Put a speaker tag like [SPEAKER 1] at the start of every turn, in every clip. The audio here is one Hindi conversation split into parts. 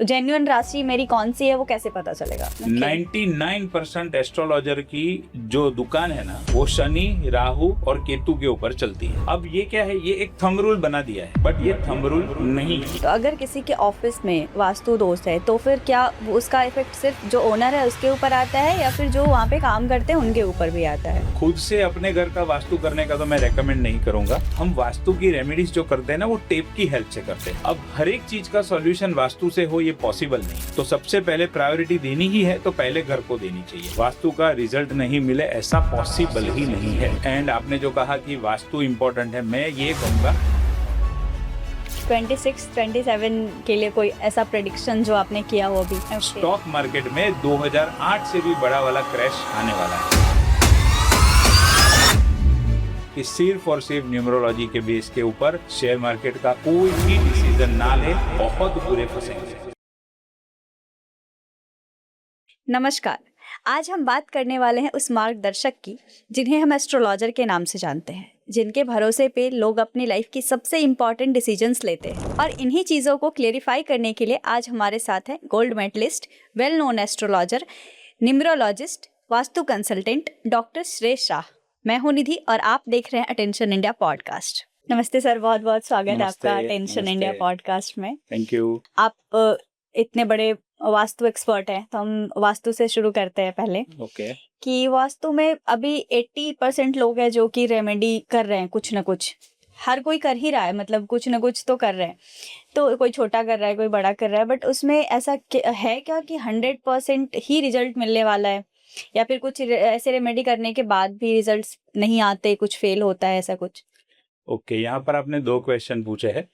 [SPEAKER 1] जेन्युइन राशि मेरी कौन सी है वो कैसे पता चलेगा?
[SPEAKER 2] 99% एस्ट्रोलॉजर की जो दुकान है ना, वो शनि, राहु और केतु के ऊपर चलती है। अब ये क्या है, ये एक थंब रूल बना दिया है, बट ये थंब रूल नहीं है।
[SPEAKER 1] तो अगर किसी के ऑफिस में वास्तु दोष है तो फिर क्या उसका इफेक्ट सिर्फ जो ओनर है उसके ऊपर आता है या फिर जो वहाँ पे काम करते हैं उनके ऊपर भी आता है?
[SPEAKER 2] खुद से अपने घर का वास्तु करने का तो मैं रेकमेंड नहीं करूंगा। हम वास्तु की रेमेडीज जो करते हैं ना, वो टेप की हेल्प से करते हैं। अब हर एक चीज का सॉल्यूशन वास्तु से हो, ये पॉसिबल नहीं। तो सबसे पहले प्रायोरिटी देनी ही है तो पहले घर को देनी चाहिए। वास्तु का रिजल्ट नहीं मिले ऐसा पॉसिबल ही नहीं है। एंड आपने जो कहा कि वास्तु इम्पोर्टेंट है, मैं ये कहूंगा
[SPEAKER 1] 26-27 के लिए कोई ऐसा प्रेडिक्शन जो आपने किया हो अभी?
[SPEAKER 2] स्टॉक मार्केट में 2008 से भी बड़ा वाला क्रैश आने वाला है कि सिर्फ और सिर्फ न्यूमरोलॉजी के बेस के ऊपर शेयर मार्केट का कोई भी डिसीजन ना ले, बहुत बुरे फंसेंगे।
[SPEAKER 1] नमस्कार, आज हम बात करने वाले हैं उस मार्गदर्शक की जिन्हें हम एस्ट्रोलॉजर के नाम से जानते हैं, जिनके भरोसे पे लोग अपनी लाइफ की सबसे इम्पॉर्टेंट डिसीजंस लेते हैं। और इन्हीं चीज़ों को क्लेरिफाई करने के लिए आज हमारे साथ हैं gold medalist, well known astrologer, numerologist, vastu consultant doctor Shreyas Shah. मैं हूं निधि और आप देख रहे हैं अटेंशन इंडिया पॉडकास्ट। नमस्ते सर, बहुत बहुत स्वागत है आपका अटेंशन इंडिया पॉडकास्ट में।
[SPEAKER 2] Thank you.
[SPEAKER 1] आप इतने बड़े वास्तु एक्सपर्ट हैं, तो हम वास्तु से शुरू करते हैं पहले।
[SPEAKER 2] ओके।
[SPEAKER 1] कि वास्तु में अभी 80% लोग हैं जो कि रेमेडी कर रहे हैं, कुछ ना कुछ हर कोई कर ही रहा है, मतलब कुछ ना कुछ तो कर रहे हैं। तो कोई छोटा कर रहा है, कोई बड़ा कर रहा है, बट उसमें ऐसा है क्या कि 100% ही रिजल्ट मिलने वाला है, या फिर कुछ ऐसे रेमेडी करने के बाद भी रिजल्ट्स नहीं आते, कुछ फेल होता है, ऐसा कुछ?
[SPEAKER 2] ओके, यहाँ पर आपने दो क्वेश्चन पूछे हैं।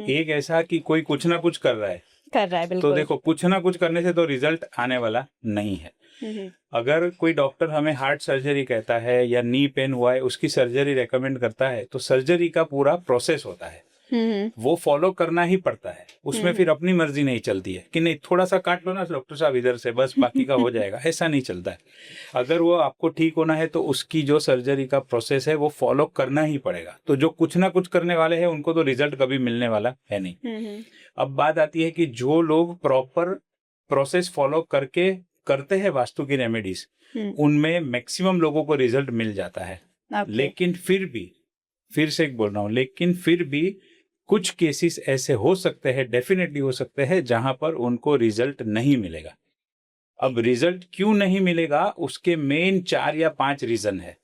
[SPEAKER 2] एक ऐसा कि कोई कुछ ना कुछ कर रहा है,
[SPEAKER 1] बिल्कुल।
[SPEAKER 2] तो देखो, कुछ ना कुछ करने से तो रिजल्ट आने वाला नहीं है। अगर कोई डॉक्टर हमें हार्ट सर्जरी कहता है या नी पेन हुआ है, उसकी सर्जरी रेकमेंड करता है, तो सर्जरी का पूरा प्रोसेस होता है, वो फॉलो करना ही पड़ता है। उसमें फिर अपनी मर्जी नहीं चलती है कि नहीं थोड़ा सा काट लो ना डॉक्टर साहब इधर से, बस बाकी का हो जाएगा, ऐसा नहीं चलता है। अगर वो आपको ठीक होना है तो उसकी जो सर्जरी का प्रोसेस है वो फॉलो करना ही पड़ेगा। तो जो कुछ ना कुछ करने वाले हैं उनको तो रिजल्ट कभी मिलने वाला है नहीं। अब बात आती है कि जो लोग प्रॉपर प्रोसेस फॉलो करके करते हैं वास्तु की रेमेडीज, उनमें मैक्सिमम लोगों को रिजल्ट मिल जाता है। लेकिन फिर भी, फिर से एक बोल रहा हूँ, लेकिन फिर भी कुछ केसेस ऐसे हो सकते हैं, डेफिनेटली हो सकते हैं, जहां पर उनको रिजल्ट नहीं मिलेगा। अब रिजल्ट क्यों नहीं मिलेगा, उसके मेन 4 या 5 रीजन है।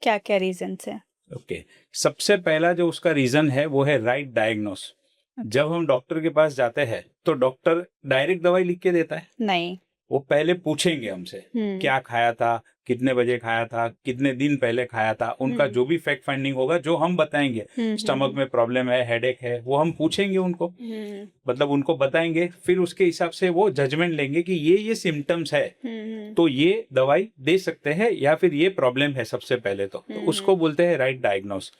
[SPEAKER 1] क्या क्या रीजन है?
[SPEAKER 2] ओके, सबसे पहला जो उसका रीजन है वो है राइट डायग्नोस। जब हम डॉक्टर के पास जाते हैं तो डॉक्टर डायरेक्ट दवाई लिख के देता है? नहीं, वो पहले पूछेंगे हमसे क्या खाया था, कितने बजे खाया था, कितने दिन पहले खाया था। उनका जो भी फैक्ट फाइंडिंग होगा, जो हम बताएंगे, स्टमक में प्रॉब्लम है, हेडेक है, वो हम पूछेंगे उनको, मतलब उनको बताएंगे। फिर उसके हिसाब से वो जजमेंट लेंगे कि ये सिम्टम्स है, तो ये दवाई दे सकते हैं, या फिर ये प्रॉब्लम है सबसे पहले तो उसको बोलते हैं राइट डायग्नोस।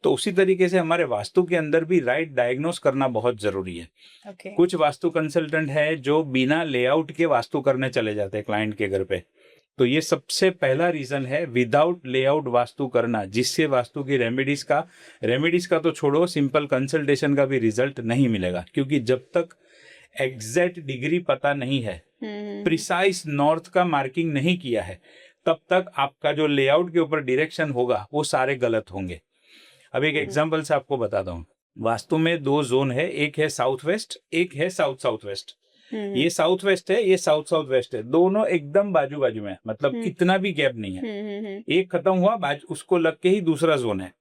[SPEAKER 2] तो उसी तरीके से हमारे वास्तु के अंदर भी राइट डायग्नोस करना बहुत जरूरी है। कुछ वास्तु कंसल्टेंट है जो बिना लेआउट के वास्तु करने चले जाते हैं क्लाइंट के घर पे। तो ये सबसे पहला रीजन है, विदाउट लेआउट वास्तु करना, जिससे वास्तु की रेमेडीज का तो छोड़ो, सिंपल कंसल्टेशन का भी रिजल्ट नहीं मिलेगा। क्योंकि जब तक एग्जैक्ट डिग्री पता नहीं है, प्रिसाइज नॉर्थ का मार्किंग नहीं किया है, तब तक आपका जो लेआउट के ऊपर डायरेक्शन होगा वो सारे गलत होंगे। अब एक एग्जाम्पल से आपको बताता हूँ। वास्तु में 2 जोन है, एक है साउथ वेस्ट, एक है साउथ साउथ वेस्ट। ये साउथ वेस्ट है, ये साउथ साउथ वेस्ट है, दोनों एकदम बाजू बाजू में, मतलब इतना भी गैप नहीं है। एक खत्म हुआ, उसको लग के ही दूसरा जोन है।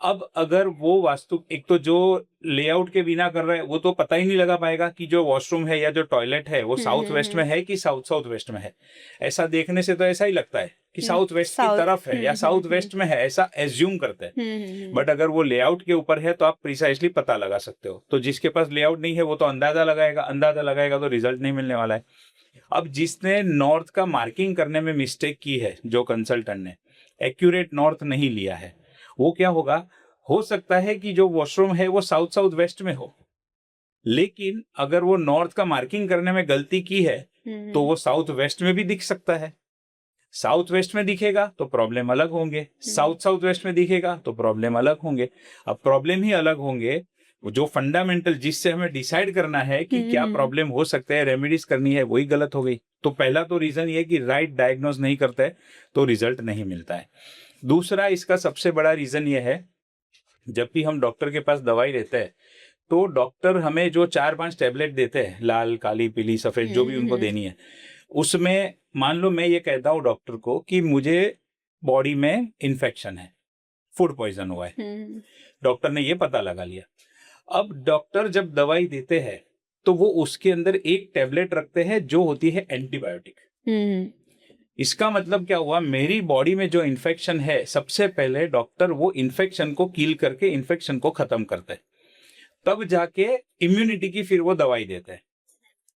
[SPEAKER 2] अब अगर वो वास्तु, एक तो जो लेआउट के बिना कर रहा है वो तो पता ही नहीं लगा पाएगा कि जो वॉशरूम है या जो टॉयलेट है वो साउथ वेस्ट में है कि साउथ साउथ वेस्ट में है। ऐसा देखने से तो ऐसा ही लगता है कि साउथ वेस्ट की तरफ है या साउथ वेस्ट में है, ऐसा एज्यूम करते हैं। बट अगर वो लेआउट के ऊपर है तो आप प्रिसाइसली पता लगा सकते हो। तो जिसके पास लेआउट नहीं है वो तो अंदाजा लगाएगा तो रिजल्ट नहीं मिलने वाला है। अब जिसने नॉर्थ का मार्किंग करने में मिस्टेक की है, जो कंसल्टेंट ने एक्यूरेट नॉर्थ नहीं लिया है, वो क्या होगा, हो सकता है कि जो वॉशरूम है वो साउथ साउथ वेस्ट में हो, लेकिन अगर वो नॉर्थ का मार्किंग करने में गलती की है तो वो साउथ वेस्ट में भी दिख सकता है। साउथ वेस्ट में दिखेगा तो प्रॉब्लम अलग होंगे, साउथ साउथ वेस्ट में दिखेगा तो प्रॉब्लम अलग होंगे। अब प्रॉब्लम ही अलग होंगे जो फंडामेंटल जिससे हमें डिसाइड करना है कि क्या प्रॉब्लम हो सकता है, रेमेडीज करनी है, वही गलत हो गई। तो पहला तो रीजन ये कि राइट डायग्नोज नहीं करता है तो रिजल्ट नहीं मिलता है। दूसरा इसका सबसे बड़ा रीजन ये है, जब भी हम डॉक्टर के पास दवाई लेते हैं तो डॉक्टर हमें जो 4-5 टैबलेट देते हैं, लाल, काली, पीली, सफेद, जो भी उनको देनी है, उसमें मान लो मैं ये कहता हूँ डॉक्टर को कि मुझे बॉडी में इन्फेक्शन है, फूड पॉइजन हुआ है, डॉक्टर ने ये पता लगा लिया। अब डॉक्टर जब दवाई देते हैं तो वो उसके अंदर एक टैबलेट रखते हैं जो होती है एंटीबायोटिक। इसका मतलब क्या हुआ, मेरी बॉडी में जो इन्फेक्शन है, सबसे पहले डॉक्टर वो इन्फेक्शन को किल करके इन्फेक्शन को खत्म करते हैं, तब जाके इम्यूनिटी की फिर वो दवाई देते हैं।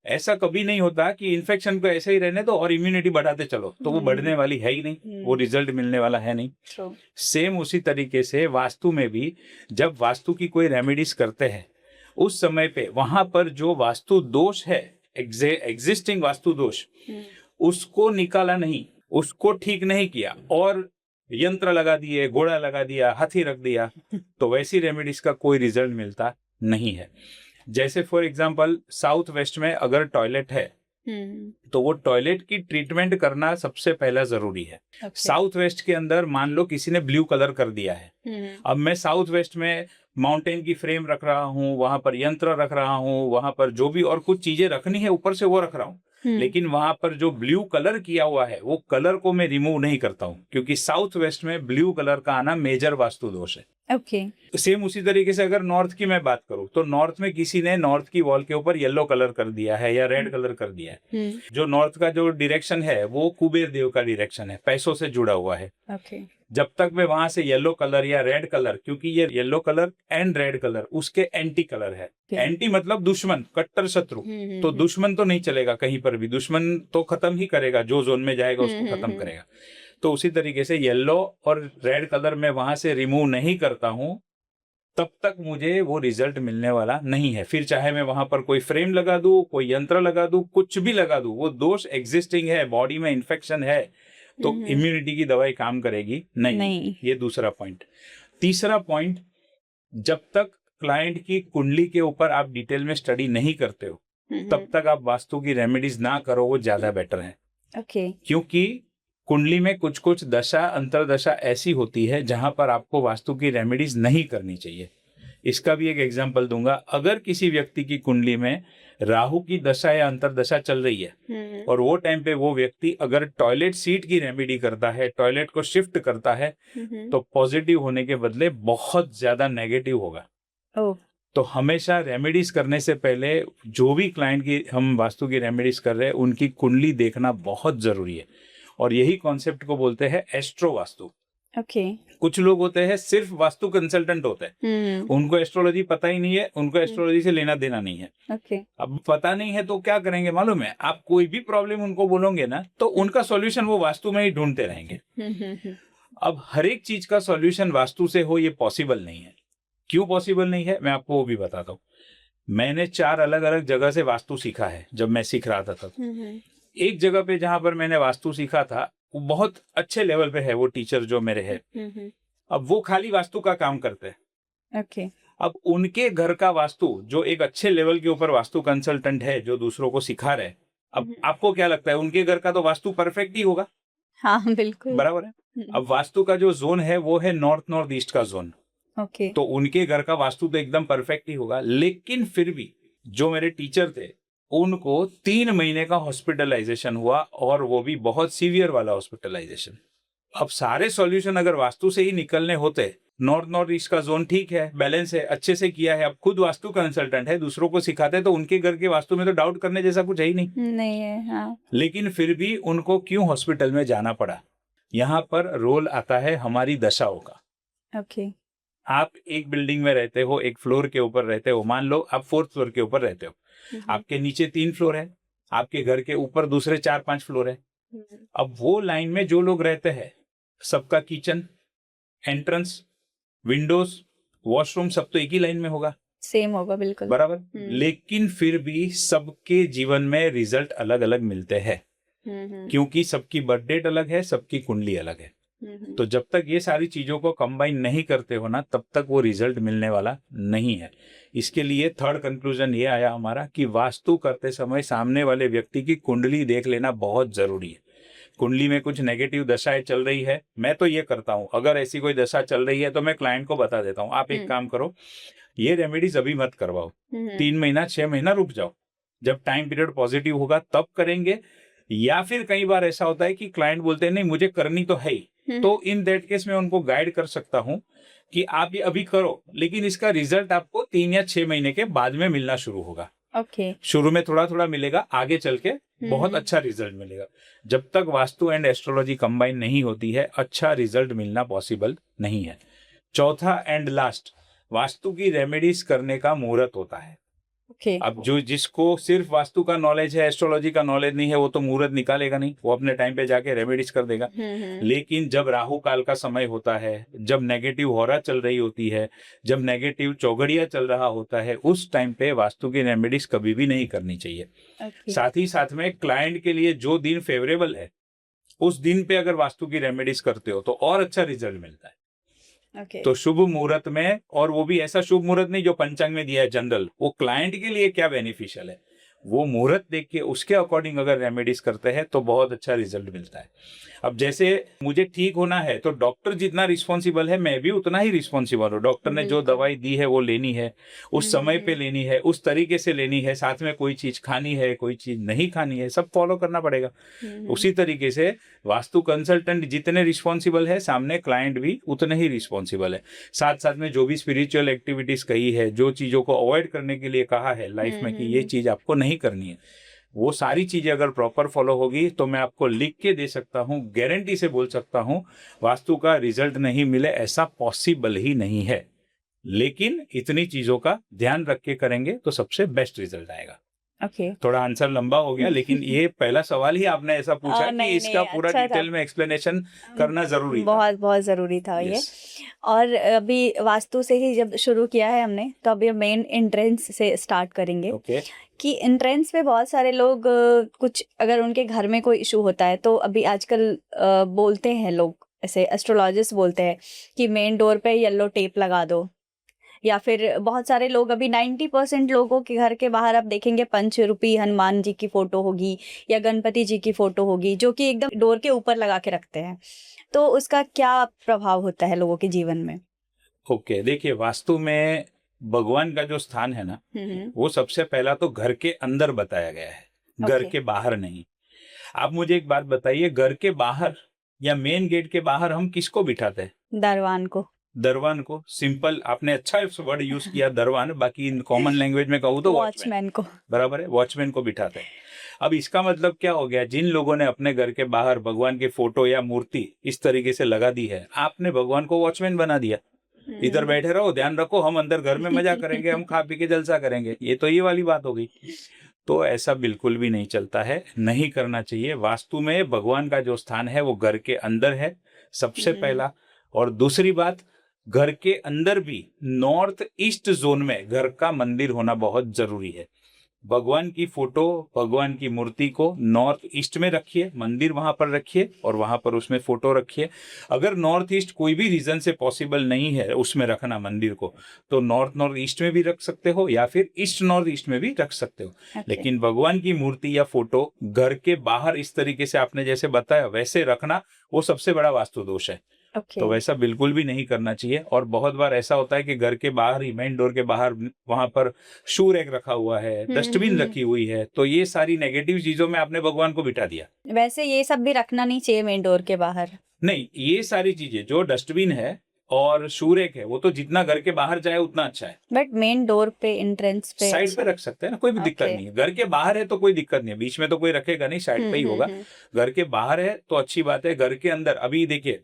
[SPEAKER 2] ऐसा कभी नहीं होता कि इन्फेक्शन को ऐसे ही रहने दो और इम्यूनिटी बढ़ाते चलो, तो वो बढ़ने वाली है ही नहीं, वो रिजल्ट मिलने वाला है नहीं। सेम उसी तरीके से वास्तु में भी जब वास्तु की कोई रेमेडीज करते हैं, उस समय पे वहां पर जो वास्तु दोष है, एग्जिस्टिंग वास्तु दोष, उसको निकाला नहीं, उसको ठीक नहीं किया और यंत्र लगा दिए, घोड़ा लगा दिया, हाथी रख दिया, तो वैसी रेमेडीज का कोई रिजल्ट मिलता नहीं है। जैसे फॉर एग्जांपल साउथ वेस्ट में अगर टॉयलेट है तो वो टॉयलेट की ट्रीटमेंट करना सबसे पहला जरूरी है। साउथ वेस्ट के अंदर मान लो किसी ने ब्लू कलर कर दिया है, अब मैं साउथ वेस्ट में माउंटेन की फ्रेम रख रहा हूँ, वहां पर यंत्र रख रहा हूँ, वहां पर जो भी और कुछ चीजें रखनी है ऊपर से वो रख रहा हूँ, लेकिन वहां पर जो ब्लू कलर किया हुआ है वो कलर को मैं रिमूव नहीं करता हूँ, क्योंकि साउथ वेस्ट में ब्लू कलर का आना मेजर वास्तु दोष है। सेम उसी तरीके से अगर नॉर्थ की मैं बात करूं तो नॉर्थ में किसी ने नॉर्थ की वॉल के ऊपर येलो कलर कर दिया है या रेड कलर कर दिया है, जो नॉर्थ का जो डायरेक्शन है वो कुबेर देव का डायरेक्शन है, पैसों से जुड़ा हुआ है। जब तक मैं वहां से येलो कलर या रेड कलर, क्योंकि ये yellow colour and red colour उसके एंटी कलर है, एंटी मतलब दुश्मन, कट्टर शत्रु, तो दुश्मन तो नहीं चलेगा कहीं पर भी, दुश्मन तो खत्म ही करेगा, जो जोन में जाएगा उसको खत्म करेगा। तो उसी तरीके से येलो और रेड कलर में वहां से रिमूव नहीं करता हूं तब तक मुझे वो रिजल्ट मिलने वाला नहीं है। फिर चाहे मैं वहां पर कोई फ्रेम लगा दूं, कोई यंत्र लगा दूं, कुछ भी लगा दूं, वो दोष एग्जिस्टिंग है, बॉडी में इन्फेक्शन है, तो इम्यूनिटी की दवाई काम करेगी नहीं। ये दूसरा पॉइंट। तीसरा पॉइंट, जब तक क्लाइंट की कुंडली के ऊपर आप डिटेल में स्टडी नहीं करते हो तब तक आप वास्तु की रेमेडीज ना करो, वो ज्यादा बेटर है। क्योंकि कुंडली में कुछ कुछ दशा अंतरदशा ऐसी होती है जहां पर आपको वास्तु की रेमेडीज नहीं करनी चाहिए। इसका भी एक एग्जांपल दूंगा। अगर किसी व्यक्ति की कुंडली में राहु की दशा या अंतरदशा चल रही है और वो टाइम पे वो व्यक्ति अगर टॉयलेट सीट की रेमेडी करता है, टॉयलेट को शिफ्ट करता है, तो पॉजिटिव होने के बदले बहुत ज्यादा नेगेटिव होगा। तो हमेशा रेमेडीज करने से पहले जो भी क्लाइंट की हम वास्तु की रेमेडीज कर रहे हैं उनकी कुंडली देखना बहुत जरूरी है, और यही कॉन्सेप्ट को बोलते हैं एस्ट्रो वास्तु। कुछ लोग होते हैं सिर्फ वास्तु कंसल्टेंट होते हैं, उनको एस्ट्रोलॉजी पता ही नहीं है, उनको एस्ट्रोलॉजी से लेना देना नहीं है। अब पता नहीं है तो क्या करेंगे मालूम है, आप कोई भी प्रॉब्लम उनको बोलोगे ना तो उनका सॉल्यूशन वो वास्तु में ही ढूंढते रहेंगे। अब हर एक चीज का सॉल्यूशन वास्तु से हो ये पॉसिबल नहीं है। क्यों पॉसिबल नहीं है मैं आपको वो भी बताता हूँ। मैंने 4 अलग अलग जगह से वास्तु सीखा है जब मैं सीख रहा था तब। एक जगह पे जहां पर मैंने वास्तु सीखा था वो बहुत अच्छे लेवल पे है, वो टीचर जो मेरे है, अब वो खाली वास्तु का काम करते हैं। अब उनके घर का वास्तु, जो एक अच्छे लेवल के ऊपर वास्तु कंसल्टेंट है जो दूसरों को सिखा रहे, अब आपको क्या लगता है उनके घर का तो वास्तु परफेक्ट ही होगा?
[SPEAKER 1] हाँ बिल्कुल
[SPEAKER 2] बराबर है। अब वास्तु का जो जोन है वो है नॉर्थ नॉर्थ ईस्ट का जोन, तो उनके घर का वास्तु तो एकदम परफेक्ट ही होगा। लेकिन फिर भी जो मेरे टीचर थे उनको 3 महीने का हॉस्पिटलाइजेशन हुआ, और वो भी बहुत सीवियर वाला हॉस्पिटलाइजेशन। अब सारे सॉल्यूशन अगर वास्तु से ही निकलने होते, नॉर्थ नॉर्थ ईस्ट का जोन ठीक है, बैलेंस है, अच्छे से किया है, अब खुद वास्तु कंसल्टेंट है, दूसरों को सिखाते हैं, तो उनके घर के वास्तु में तो डाउट करने जैसा कुछ है ही नहीं
[SPEAKER 1] है। हाँ।
[SPEAKER 2] लेकिन फिर भी उनको क्यों हॉस्पिटल में जाना पड़ा? यहाँ पर रोल आता है हमारी दशाओं का। आप एक बिल्डिंग में रहते हो, एक फ्लोर के ऊपर रहते हो, मान लो आप 4th फ्लोर के ऊपर रहते हो, आपके नीचे 3 फ्लोर है, आपके घर के ऊपर दूसरे 4-5 फ्लोर है। अब वो लाइन में जो लोग रहते हैं सबका किचन, एंट्रेंस, विंडोज, वॉशरूम सब तो एक ही लाइन में होगा,
[SPEAKER 1] सेम होगा बिल्कुल
[SPEAKER 2] बराबर। लेकिन फिर भी सबके जीवन में रिजल्ट अलग अलग मिलते हैं, क्योंकि सबकी बर्थ डेट अलग है, सबकी कुंडली अलग है। तो जब तक ये सारी चीजों को कंबाइन नहीं करते हो ना, तब तक वो रिजल्ट मिलने वाला नहीं है। इसके लिए थर्ड कंक्लूजन ये आया हमारा कि वास्तु करते समय सामने वाले व्यक्ति की कुंडली देख लेना बहुत जरूरी है। कुंडली में कुछ नेगेटिव दशाएं चल रही है, मैं तो ये करता हूं, अगर ऐसी कोई दशा चल रही है तो मैं क्लाइंट को बता देता हूं, आप एक काम करो, ये रेमेडीज अभी मत करवाओ, 3 महीना 6 महीना रुक जाओ, जब टाइम पीरियड पॉजिटिव होगा तब करेंगे। या फिर कई बार ऐसा होता है कि क्लाइंट बोलते हैं नहीं मुझे करनी तो है ही, तो इन दैट केस में उनको गाइड कर सकता हूं कि आप ये अभी करो, लेकिन इसका रिजल्ट आपको 3 या 6 महीने के बाद में मिलना शुरू होगा। शुरू में थोड़ा थोड़ा मिलेगा, आगे चल के बहुत अच्छा रिजल्ट मिलेगा। जब तक वास्तु एंड एस्ट्रोलॉजी कंबाइन नहीं होती है, अच्छा रिजल्ट मिलना पॉसिबल नहीं है। चौथा एंड लास्ट, वास्तु की रेमेडीज करने का मुहूर्त होता है। अब जो जिसको सिर्फ वास्तु का नॉलेज है, एस्ट्रोलॉजी का नॉलेज नहीं है, वो तो मुहूर्त निकालेगा नहीं, वो अपने टाइम पे जाके रेमेडीज कर देगा। लेकिन जब राहु काल का समय होता है, जब नेगेटिव होरा चल रही होती है, जब नेगेटिव चौघड़िया चल रहा होता है, उस टाइम पे वास्तु की रेमेडीज कभी भी नहीं करनी चाहिए। साथ ही साथ में क्लाइंट के लिए जो दिन फेवरेबल है, उस दिन पे अगर वास्तु की रेमेडीज करते हो तो और अच्छा रिजल्ट मिलता है। तो शुभ मुहूर्त में, और वो भी ऐसा शुभ मुहूर्त नहीं जो पंचांग में दिया है जनरल, वो क्लाइंट के लिए क्या बेनिफिशियल है, वो मुहूर्त देख के उसके अकॉर्डिंग अगर रेमेडीज करते हैं तो बहुत अच्छा रिजल्ट मिलता है। अब जैसे मुझे ठीक होना है तो डॉक्टर जितना रिस्पॉन्सिबल है, मैं भी उतना ही रिस्पॉन्सिबल हूँ। डॉक्टर ने जो दवाई दी है वो लेनी है, उस समय पे लेनी है, उस तरीके से लेनी है, साथ में कोई चीज खानी है, कोई चीज नहीं खानी है, सब फॉलो करना पड़ेगा। उसी तरीके से वास्तु कंसल्टेंट जितने रिस्पॉन्सिबल है, सामने क्लाइंट भी उतने ही रिस्पॉन्सिबल है। साथ साथ में जो भी स्पिरिचुअल एक्टिविटीज कही है, जो चीजों को अवॉइड करने के लिए कहा है लाइफ में कि ये चीज आपको नहीं करनी है, वो सारी चीजें अगर प्रॉपर फॉलो होगी तो मैं आपको लिख के दे सकता हूँ, गारंटी से बोल सकता हूँ, वास्तु का रिजल्ट नहीं मिले ऐसा पॉसिबल ही नहीं है। लेकिन इतनी चीजों का ध्यान रख के करेंगे तो सबसे बेस्ट रिजल्ट आएगा। थोड़ा आंसर लंबा हो गया, लेकिन ये पहला सवाल ही आपने ऐसा पूछा कि इसका पूरा
[SPEAKER 1] अच्छा
[SPEAKER 2] डिटेल में एक्सप्लेनेशन करना जरूरी था।
[SPEAKER 1] बहुत बहुत जरूरी था ये। और अभी वास्तु से ही जब शुरू किया है हमने, तो अभी मेन एंट्रेंस से स्टार्ट करेंगे। कि एंट्रेंस पे बहुत सारे लोग कुछ अगर उनके घर में कोई इशू होता है तो अभी आजकल बोलते हैं लोग, ऐसे एस्ट्रोलॉजिस्ट बोलते हैं कि मेन डोर पे येलो टेप लगा दो, या फिर बहुत सारे लोग अभी 90% लोगों के घर के बाहर आप देखेंगे पंचरूपी हनुमान जी की फोटो होगी या गणपति जी की फोटो होगी, जो कि एकदम डोर के ऊपर लगा के रखते हैं। तो उसका क्या प्रभाव होता है लोगों के जीवन में?
[SPEAKER 2] देखिए, वास्तु में भगवान का जो स्थान है ना, वो सबसे पहला तो घर के अंदर बताया गया है, घर के बाहर नहीं। आप मुझे एक बात बताइए, घर के बाहर या मेन गेट के बाहर हम किसको बिठाते हैं? दरवान को। सिंपल, आपने अच्छा वर्ड यूज किया दरवान, बाकी इन कॉमन लैंग्वेज में कहूँ तो वॉचमैन को, बराबर है, वॉचमैन को बिठाते हैं। अब इसका मतलब क्या हो गया? जिन लोगों ने अपने घर के बाहर भगवान की फोटो या मूर्ति इस तरीके से लगा दी है, आपने भगवान को वॉचमैन बना दिया। इधर बैठे रहो, ध्यान रखो, हम अंदर घर में मजा करेंगे, हम खा पी के जलसा करेंगे। ये तो ये वाली बात हो गई। तो ऐसा बिल्कुल भी नहीं चलता है, नहीं करना चाहिए। वास्तु में भगवान का जो स्थान है वो घर के अंदर है, सबसे पहला। और दूसरी बात, घर के अंदर भी नॉर्थ ईस्ट जोन में घर का मंदिर होना बहुत जरूरी है। भगवान की फोटो, भगवान की मूर्ति को नॉर्थ ईस्ट में रखिए, मंदिर वहां पर रखिए और वहां पर उसमें फोटो रखिए। अगर नॉर्थ ईस्ट कोई भी रीजन से पॉसिबल नहीं है उसमें रखना मंदिर को, तो नॉर्थ ईस्ट में भी रख सकते हो या फिर ईस्ट नॉर्थ ईस्ट में भी रख सकते हो। लेकिन भगवान की मूर्ति या फोटो घर के बाहर इस तरीके से आपने जैसे बताया वैसे रखना, वो सबसे बड़ा वास्तु दोष है। तो वैसा बिल्कुल भी नहीं करना चाहिए। और बहुत बार ऐसा होता है कि घर के बाहर ही, मेन डोर के बाहर, वहां पर शू रैक रखा हुआ है, डस्टबिन रखी हुई है, तो ये सारी नेगेटिव चीजों में आपने भगवान को बिठा दिया।
[SPEAKER 1] वैसे ये सब भी रखना नहीं चाहिए मेन डोर के बाहर।
[SPEAKER 2] नहीं, ये सारी चीजें जो डस्टबिन है और शू रैक है, वो तो जितना घर के बाहर जाए उतना अच्छा है।
[SPEAKER 1] बट मेन डोर पे, एंट्रेंस पे,
[SPEAKER 2] साइड पे रख सकते हैं ना, कोई भी दिक्कत नहीं है। घर के बाहर है तो कोई दिक्कत नहीं है, बीच में तो कोई रखेगा नहीं, साइड पे ही होगा। घर के बाहर है तो अच्छी बात है। घर के अंदर, अभी देखिए,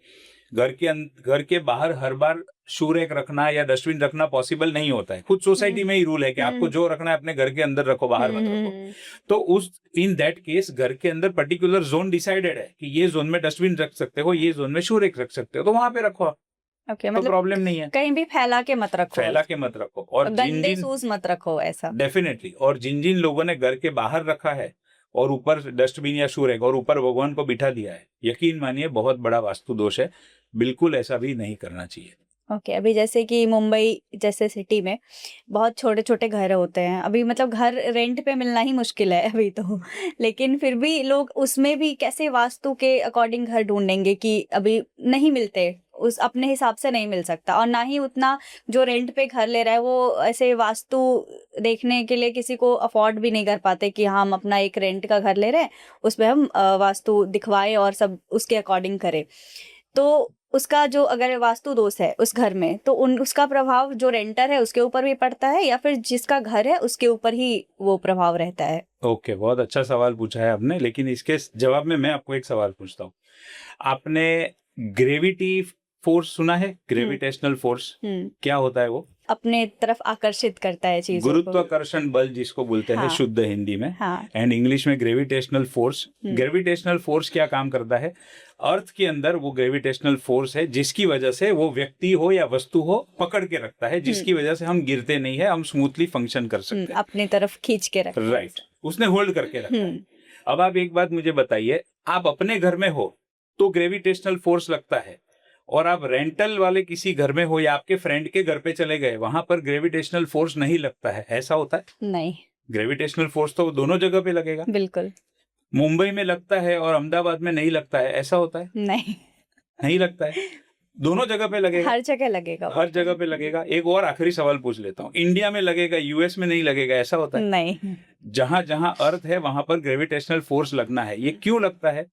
[SPEAKER 2] घर के बाहर हर बार शू रैक रखना या डस्टबिन रखना पॉसिबल नहीं होता है। खुद सोसाइटी में ही रूल है कि आपको जो रखना है अपने घर के अंदर रखो, बाहर मत रखो। तो उस इन दैट केस घर के अंदर पर्टिकुलर जोन डिसाइडेड है कि ये जोन में डस्टबिन रख सकते हो, ये जोन में शू रैक रख सकते हो, तो वहां पे रखो। तो मतलब प्रॉब्लम नहीं है।
[SPEAKER 1] कहीं भी फैला के मत रखो, और
[SPEAKER 2] गंदे शूज
[SPEAKER 1] मत रखो, ऐसा
[SPEAKER 2] डेफिनेटली। और जिन जिन लोगों ने घर के बाहर रखा है और ऊपर डस्टबिन या शू रैक और ऊपर भगवान को बिठा दिया है, यकीन मानिए बहुत बड़ा वास्तु दोष है। बिल्कुल ऐसा भी नहीं करना चाहिए।
[SPEAKER 1] ओके अभी जैसे कि मुंबई जैसे सिटी में बहुत छोटे छोटे घर होते हैं, अभी मतलब घर रेंट पे मिलना ही मुश्किल है अभी तो लेकिन फिर भी लोग उसमें भी कैसे वास्तु के अकॉर्डिंग घर ढूंढेंगे कि अभी नहीं मिलते, उस अपने हिसाब से नहीं मिल सकता, और ना ही उतना जो रेंट पे घर ले रहा है वो ऐसे वास्तु देखने के लिए किसी को अफोर्ड भी नहीं कर पाते कि हम अपना एक रेंट का घर ले रहे हैं, उसमें हम वास्तु दिखवाए और सब उसके अकॉर्डिंग करें। तो उसका जो अगर वास्तु दोष है उस घर में, तो उसका प्रभाव जो रेंटर है उसके ऊपर भी पड़ता है या फिर जिसका घर है उसके ऊपर ही वो प्रभाव रहता है?
[SPEAKER 2] ओके, बहुत अच्छा सवाल पूछा है आपने, लेकिन इसके जवाब में मैं आपको एक सवाल पूछता हूँ। आपने ग्रेविटी फोर्स सुना है? ग्रेविटेशनल फोर्स क्या होता है? वो
[SPEAKER 1] अपने तरफ आकर्षित करता है चीजों को।
[SPEAKER 2] गुरुत्वाकर्षण बल जिसको बोलते हैं शुद्ध हिंदी में, एंड इंग्लिश में ग्रेविटेशनल फोर्स। ग्रेविटेशनल फोर्स क्या काम करता है? अर्थ के अंदर वो ग्रेविटेशनल फोर्स है जिसकी वजह से वो व्यक्ति हो या वस्तु हो पकड़ के रखता है, जिसकी वजह से हम गिरते नहीं है, हम स्मूथली फंक्शन कर सकते हैं,
[SPEAKER 1] अपनी तरफ खींच के रखता है।
[SPEAKER 2] राइट, उसने होल्ड करके रखा है। अब आप एक बात मुझे बताइए, आप अपने घर में हो तो ग्रेविटेशनल फोर्स लगता है, और आप रेंटल वाले किसी घर में हो या आपके फ्रेंड के घर पे चले गए, वहां पर ग्रेविटेशनल फोर्स नहीं लगता है, ऐसा होता है?
[SPEAKER 1] नहीं,
[SPEAKER 2] ग्रेविटेशनल फोर्स तो दोनों जगह पे लगेगा।
[SPEAKER 1] बिल्कुल।
[SPEAKER 2] मुंबई में लगता है और अहमदाबाद में नहीं लगता है, ऐसा होता है? नहीं लगता है, दोनों जगह पे लगेगा।
[SPEAKER 1] हर जगह लगेगा,
[SPEAKER 2] हर जगह पे लगेगा। एक और आखिरी सवाल पूछ लेता हूँ, इंडिया में लगेगा, यूएस में नहीं लगेगा, ऐसा होता है?
[SPEAKER 1] नहीं।
[SPEAKER 2] जहां जहां अर्थ है वहां पर ग्रेविटेशनल फोर्स लगना है। ये क्यों लगता है?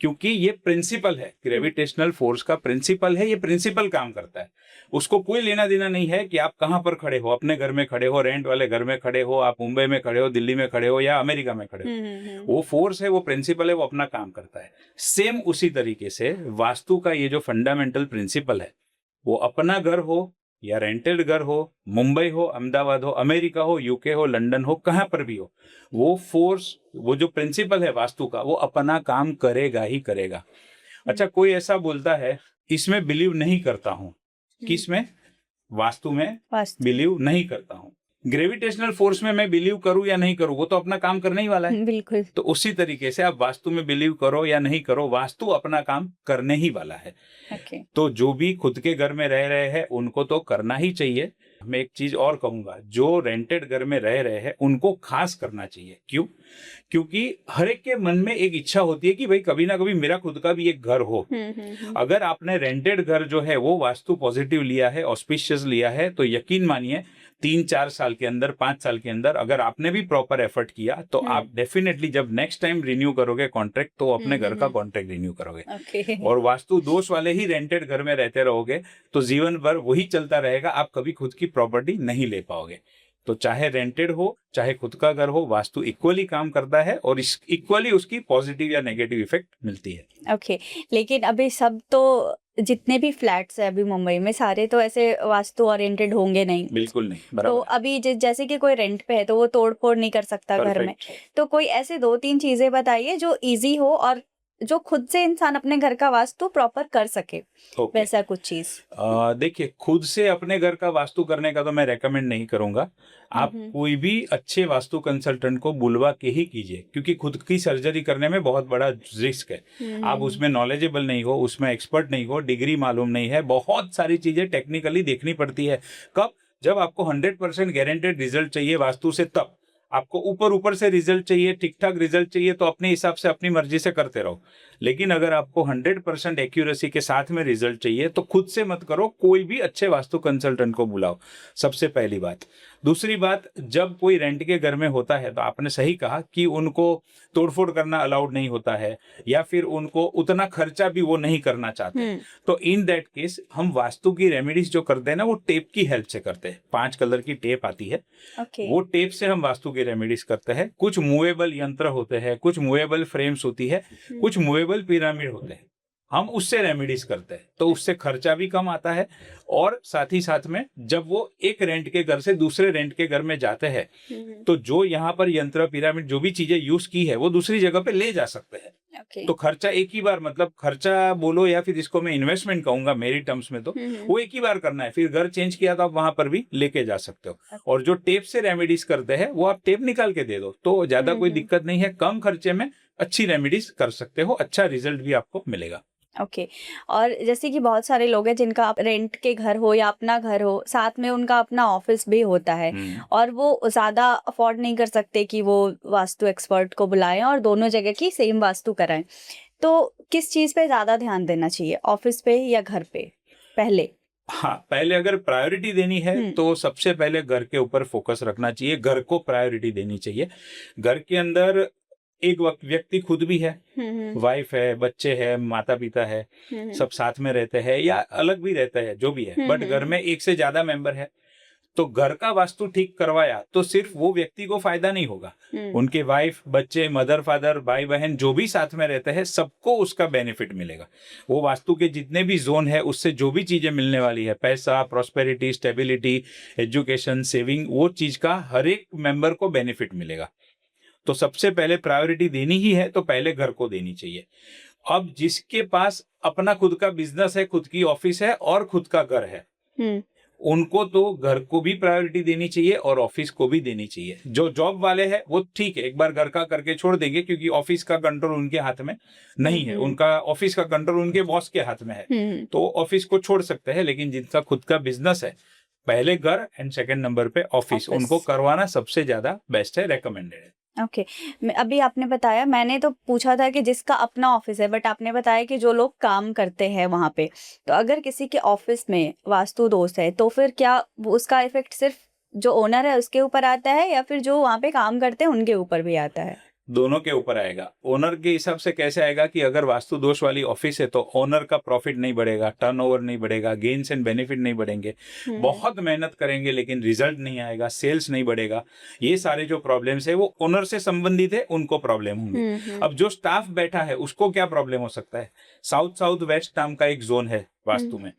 [SPEAKER 2] क्योंकि ये प्रिंसिपल है, ग्रेविटेशनल फोर्स का प्रिंसिपल है, ये प्रिंसिपल काम करता है। उसको कोई लेना देना नहीं है कि आप कहां पर खड़े हो, अपने घर में खड़े हो, रेंट वाले घर में खड़े हो, आप मुंबई में खड़े हो, दिल्ली में खड़े हो या अमेरिका में खड़े हो, वो फोर्स है, वो प्रिंसिपल है, वो अपना काम करता है। सेम उसी तरीके से वास्तु का ये जो फंडामेंटल प्रिंसिपल है, वो अपना घर हो या रेंटेड घर हो, मुंबई हो, अहमदाबाद हो, अमेरिका हो, यूके हो, लंदन हो, कहां पर भी हो, वो फोर्स, वो जो प्रिंसिपल है वास्तु का, वो अपना काम करेगा ही करेगा। अच्छा, कोई ऐसा बोलता है इसमें बिलीव नहीं करता हूं, किसमें? वास्तु में बिलीव नहीं करता हूं। ग्रेविटेशनल फोर्स में मैं बिलीव करूं या नहीं करूं, वो तो अपना काम करने ही वाला है।
[SPEAKER 1] बिल्कुल।
[SPEAKER 2] तो उसी तरीके से आप वास्तु में बिलीव करो या नहीं करो, वास्तु अपना काम करने ही वाला है। तो जो भी खुद के घर में रह रहे हैं उनको तो करना ही चाहिए। मैं एक चीज और कहूंगा, जो रेंटेड घर में रह रहे हैं उनको खास करना चाहिए। क्यों? क्योंकि हर एक के मन में एक इच्छा होती है कि भाई कभी ना कभी मेरा खुद का भी एक घर हो। अगर आपने रेंटेड घर जो है वो वास्तु पॉजिटिव लिया है, ऑस्पिशियस लिया है, तो यकीन मानिए 3-4 साल के अंदर, 5 साल के अंदर, अगर आपने भी प्रॉपर एफर्ट किया तो आप डेफिनेटली जब नेक्स्ट टाइम रिन्यू करोगे कॉन्ट्रैक्ट, तो अपने घर का कॉन्ट्रैक्ट रिन्यू करोगे। और वास्तु दोष वाले ही रेंटेड घर में रहते रहोगे तो जीवन भर वही चलता रहेगा, आप कभी खुद की प्रॉपर्टी नहीं ले पाओगे। तो चाहे रेंटेड हो चाहे खुद का घर हो, वास्तु इक्वली काम करता है और इक्वली उसकी पॉजिटिव या नेगेटिव इफेक्ट मिलती है।
[SPEAKER 1] ओके, लेकिन अभी सब तो जितने भी फ्लैट्स है अभी मुंबई में, सारे तो ऐसे वास्तु ओरिएंटेड होंगे नहीं।
[SPEAKER 2] बिल्कुल नहीं, बराबर।
[SPEAKER 1] तो अभी जैसे कि कोई रेंट पे है तो वो तोड़ फोड़ नहीं कर सकता घर में, तो कोई ऐसे 2-3 चीजें बताइए जो इजी हो और जो खुद से इंसान अपने घर का वास्तु प्रॉपर कर सके। वैसा कुछ चीज।
[SPEAKER 2] देखिए, खुद से अपने घर का वास्तु करने का तो मैं रेकमेंड नहीं करूंगा। आप कोई भी अच्छे वास्तु कंसल्टेंट को बुलवा के ही कीजिए, क्योंकि खुद की सर्जरी करने में बहुत बड़ा रिस्क है। आप उसमें नॉलेजेबल नहीं हो, उसमें एक्सपर्ट नहीं हो, डिग्री मालूम नहीं है, बहुत सारी चीजें टेक्निकली देखनी पड़ती है। कब? जब आपको 100% गारंटेड रिजल्ट चाहिए वास्तु से, तब। आपको ऊपर से रिजल्ट चाहिए, ठीक ठाक रिजल्ट चाहिए, तो अपने हिसाब से अपनी मर्जी से करते रहो। लेकिन अगर आपको 100% एक्यूरेसी के साथ में रिजल्ट चाहिए तो खुद से मत करो, कोई भी अच्छे वास्तु कंसल्टेंट को बुलाओ, सबसे पहली बात। दूसरी बात, जब कोई रेंट के घर में होता है तो आपने सही कहा कि उनको तोड़फोड़ करना अलाउड नहीं होता है, या फिर उनको उतना खर्चा भी वो नहीं करना चाहते। तो इन दैट केस हम वास्तु की रेमेडीज जो करते हैं ना, वो टेप की हेल्प से करते हैं। 5 कलर की टेप आती है, वो टेप से हम वास्तु की रेमेडीज करते हैं। कुछ मूवेबल यंत्र होते हैं, कुछ मूवेबल फ्रेम्स होती है, कुछ मूवेबल पिरामिड होते हैं, हम उससे रेमेडीज करते हैं। तो उससे खर्चा भी कम आता है, और साथ ही साथ में जब वो एक रेंट के घर से दूसरे रेंट के घर में जाते हैं तो जो यहाँ पर यंत्र, पिरामिड, जो भी चीजें यूज की है वो दूसरी जगह पे ले जा सकते हैं।
[SPEAKER 1] Okay.
[SPEAKER 2] तो खर्चा एक ही बार, मतलब खर्चा बोलो या फिर इसको मैं इन्वेस्टमेंट कहूंगा मेरी टर्म्स में, तो वो एक ही बार करना है। फिर घर चेंज किया तो आप वहां पर भी लेके जा सकते हो। और जो टेप से रेमेडीज करते हैं वो आप टेप निकाल के दे दो, तो ज्यादा कोई दिक्कत नहीं है। कम खर्चे में अच्छी रेमेडीज कर सकते हो, अच्छा रिजल्ट भी आपको मिलेगा।
[SPEAKER 1] ओके और जैसे कि बहुत सारे लोग हैं जिनका रेंट के घर हो या अपना घर हो, साथ में उनका अपना ऑफिस भी होता है और वो ज़्यादा अफोर्ड नहीं कर सकते कि वो वास्तु एक्सपर्ट को बुलाएं और दोनों जगह की सेम वास्तु कराएं, तो किस चीज़ पे ज़्यादा ध्यान देना चाहिए, ऑफिस पे या घर पे पहले?
[SPEAKER 2] हाँ, पहले अगर प्रायोरिटी देनी है तो सबसे पहले घर के ऊपर फोकस रखना चाहिए, घर को प्रायोरिटी देनी चाहिए। घर के अंदर एक व्यक्ति खुद भी है, वाइफ है, बच्चे है, माता पिता है, सब साथ में रहते हैं या अलग भी रहते हैं, जो भी है, बट घर में एक से ज्यादा मेंबर है। तो घर का वास्तु ठीक करवाया तो सिर्फ वो व्यक्ति को फायदा नहीं होगा, उनके वाइफ, बच्चे, मदर, फादर, भाई बहन जो भी साथ में रहते हैं सबको उसका बेनिफिट मिलेगा। वो वास्तु के जितने भी जोन है उससे जो भी चीजें मिलने वाली है, पैसा, प्रॉस्पेरिटी, स्टेबिलिटी, एजुकेशन, सेविंग, वो चीज का हर एक मेंबर को बेनिफिट मिलेगा। तो सबसे पहले प्रायोरिटी देनी ही है तो पहले घर को देनी चाहिए। अब जिसके पास अपना खुद का बिजनेस है, खुद की ऑफिस है और खुद का घर है, उनको तो घर को भी प्रायोरिटी देनी चाहिए और ऑफिस को भी देनी चाहिए। जो जॉब वाले हैं वो ठीक है, एक बार घर का करके छोड़ देंगे क्योंकि ऑफिस का कंट्रोल उनके हाथ में नहीं है, उनका ऑफिस का कंट्रोल उनके बॉस के हाथ में है, तो ऑफिस को छोड़ सकते हैं। लेकिन जिनका खुद का बिजनेस है, पहले घर एंड सेकंड नंबर पे ऑफिस, उनको करवाना सबसे ज्यादा बेस्ट है, रेकमेंडेड है।
[SPEAKER 1] ओके अभी आपने बताया, मैंने तो पूछा था कि जिसका अपना ऑफिस है, बट आपने बताया कि जो लोग काम करते हैं वहाँ पे, तो अगर किसी के ऑफिस में वास्तु दोष है तो फिर क्या उसका इफेक्ट सिर्फ जो ओनर है उसके ऊपर आता है या फिर जो वहाँ पे काम करते हैं उनके ऊपर भी आता है?
[SPEAKER 2] दोनों के ऊपर आएगा। ओनर के हिसाब से कैसे आएगा कि अगर वास्तु दोष वाली ऑफिस है तो ओनर का प्रॉफिट नहीं बढ़ेगा, टर्नओवर नहीं बढ़ेगा, गेन्स एंड बेनिफिट नहीं बढ़ेंगे, बहुत मेहनत करेंगे लेकिन रिजल्ट नहीं आएगा, सेल्स नहीं बढ़ेगा। ये सारे जो प्रॉब्लम्स है वो ओनर से संबंधित है, उनको प्रॉब्लम होंगे। अब जो स्टाफ बैठा है उसको क्या प्रॉब्लम हो सकता है? साउथ वेस्ट नाम का एक जोन है वास्तु में।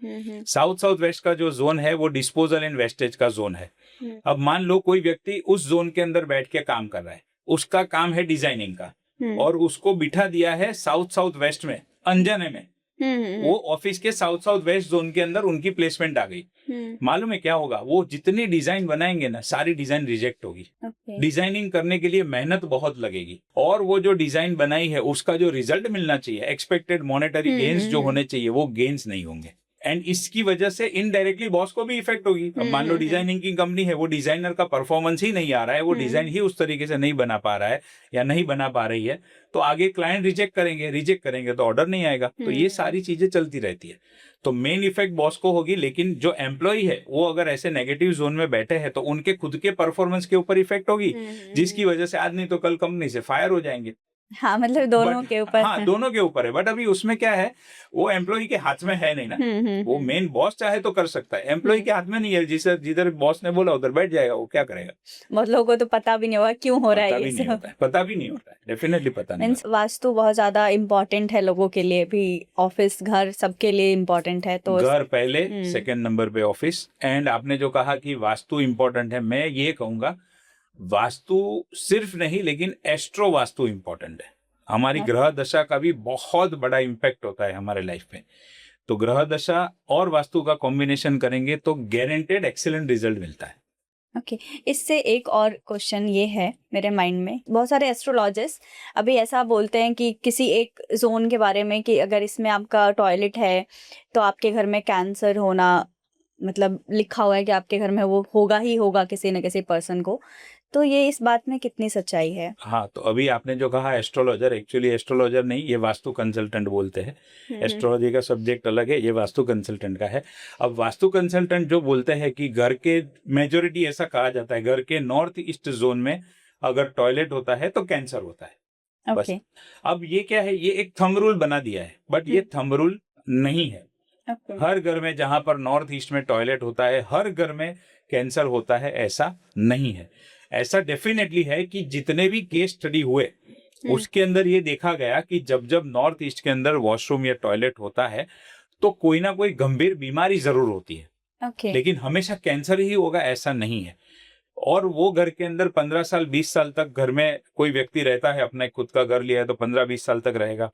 [SPEAKER 2] साउथ वेस्ट का जो जोन है वो डिस्पोजल एंड वेस्टेज का जोन है। अब मान लो कोई व्यक्ति उस जोन के अंदर बैठ के काम कर रहा है, उसका काम है डिजाइनिंग का, और उसको बिठा दिया है साउथ वेस्ट में, अनजाने में वो ऑफिस के साउथ वेस्ट जोन के अंदर उनकी प्लेसमेंट आ गई। मालूम है क्या होगा? वो जितनी डिजाइन बनाएंगे ना, सारी डिजाइन रिजेक्ट होगी। डिजाइनिंग करने के लिए मेहनत बहुत लगेगी और वो जो डिजाइन बनाई है उसका जो रिजल्ट मिलना चाहिए, एक्सपेक्टेड मॉनेटरी गेन्स जो होने चाहिए, वो गेन्स नहीं होंगे। एंड इसकी वजह से इनडायरेक्टली बॉस को भी इफेक्ट होगी। अब मान लो डिजाइनिंग की कंपनी है, वो डिजाइनर का परफॉर्मेंस ही नहीं आ रहा है, वो डिजाइन ही उस तरीके से नहीं बना पा रहा है या नहीं बना पा रही है, तो आगे क्लाइंट रिजेक्ट करेंगे तो ऑर्डर नहीं आएगा। तो ये सारी चीजें चलती रहती है। तो मेन इफेक्ट बॉस को होगी, लेकिन जो एम्प्लॉय है वो अगर ऐसे नेगेटिव जोन में बैठे हैं तो उनके खुद के परफॉर्मेंस के ऊपर इफेक्ट होगी, जिसकी वजह से आज नहीं तो कल कंपनी से फायर हो जाएंगे।
[SPEAKER 1] हाँ, मतलब दोनों के ऊपर।
[SPEAKER 2] हाँ, दोनों के ऊपर है। बट अभी उसमें क्या है, वो एम्प्लॉय के हाथ में है नहीं ना। वो मेन बॉस चाहे तो कर सकता है, एम्प्लॉय के हाथ में नहीं है। जिधर बॉस ने बोला उधर बैठ जाएगा, वो क्या करेगा?
[SPEAKER 1] बहुत लोगों को तो पता भी नहीं होगा क्यों हो रहा है,
[SPEAKER 2] पता भी नहीं होता है, डेफिनेटली पता नहीं।
[SPEAKER 1] वास्तु बहुत ज्यादा इम्पोर्टेंट है लोगों के लिए भी, ऑफिस, घर, सबके लिए इम्पोर्टेंट है। तो
[SPEAKER 2] घर पहले, सेकंड नंबर पे ऑफिस। एंड आपने जो कहा कि वास्तु इम्पोर्टेंट है, मैं ये कहूंगा वास्तु सिर्फ नहीं लेकिन एस्ट्रो वास्तु इम्पोर्टेंट है। हमारी ग्रह दशा का भी बहुत बड़ा इम्पैक्ट होता है हमारे लाइफ में। तो ग्रह दशा और वास्तु का कॉम्बिनेशन करेंगे तो गारंटेड एक्सीलेंट रिजल्ट मिलता है।
[SPEAKER 1] ओके इससे एक और क्वेश्चन ये है मेरे माइंड में, बहुत सारे एस्ट्रोलॉजिस्ट अभी ऐसा बोलते हैं कि किसी एक जोन के बारे में कि अगर इसमें आपका टॉयलेट है तो आपके घर में कैंसर होना, मतलब लिखा हुआ है कि आपके घर में वो होगा ही होगा किसी न किसी पर्सन को, तो ये इस बात में कितनी सच्चाई है?
[SPEAKER 2] हाँ, तो अभी आपने जो कहा एस्ट्रोलॉजर, एक्चुअली एस्ट्रोलॉजर नहीं, ये वास्तु कंसल्टेंट बोलते हैं। एस्ट्रोलॉजी का सब्जेक्ट अलग है, ये वास्तु कंसल्टेंट का है। अब वास्तु कंसल्टेंट जो बोलते हैं कि घर के, मेजोरिटी ऐसा कहा जाता है, घर के नॉर्थ ईस्ट जोन में अगर टॉयलेट होता है तो कैंसर होता है। बस अब ये क्या है, ये एक थंब रूल बना दिया है, बट ये थंब रूल नहीं है। हर घर में जहां पर नॉर्थ ईस्ट में टॉयलेट होता है, हर घर में कैंसर होता है, ऐसा नहीं है। ऐसा डेफिनेटली है कि जितने भी केस स्टडी हुए उसके अंदर ये देखा गया कि जब जब नॉर्थ ईस्ट के अंदर वॉशरूम या टॉयलेट होता है तो कोई ना कोई गंभीर बीमारी जरूर होती है। लेकिन हमेशा कैंसर ही होगा ऐसा नहीं है। और वो घर के अंदर 15 साल 20 साल तक घर में कोई व्यक्ति रहता है, अपना खुद का घर लिया है तो 15-20 साल तक रहेगा,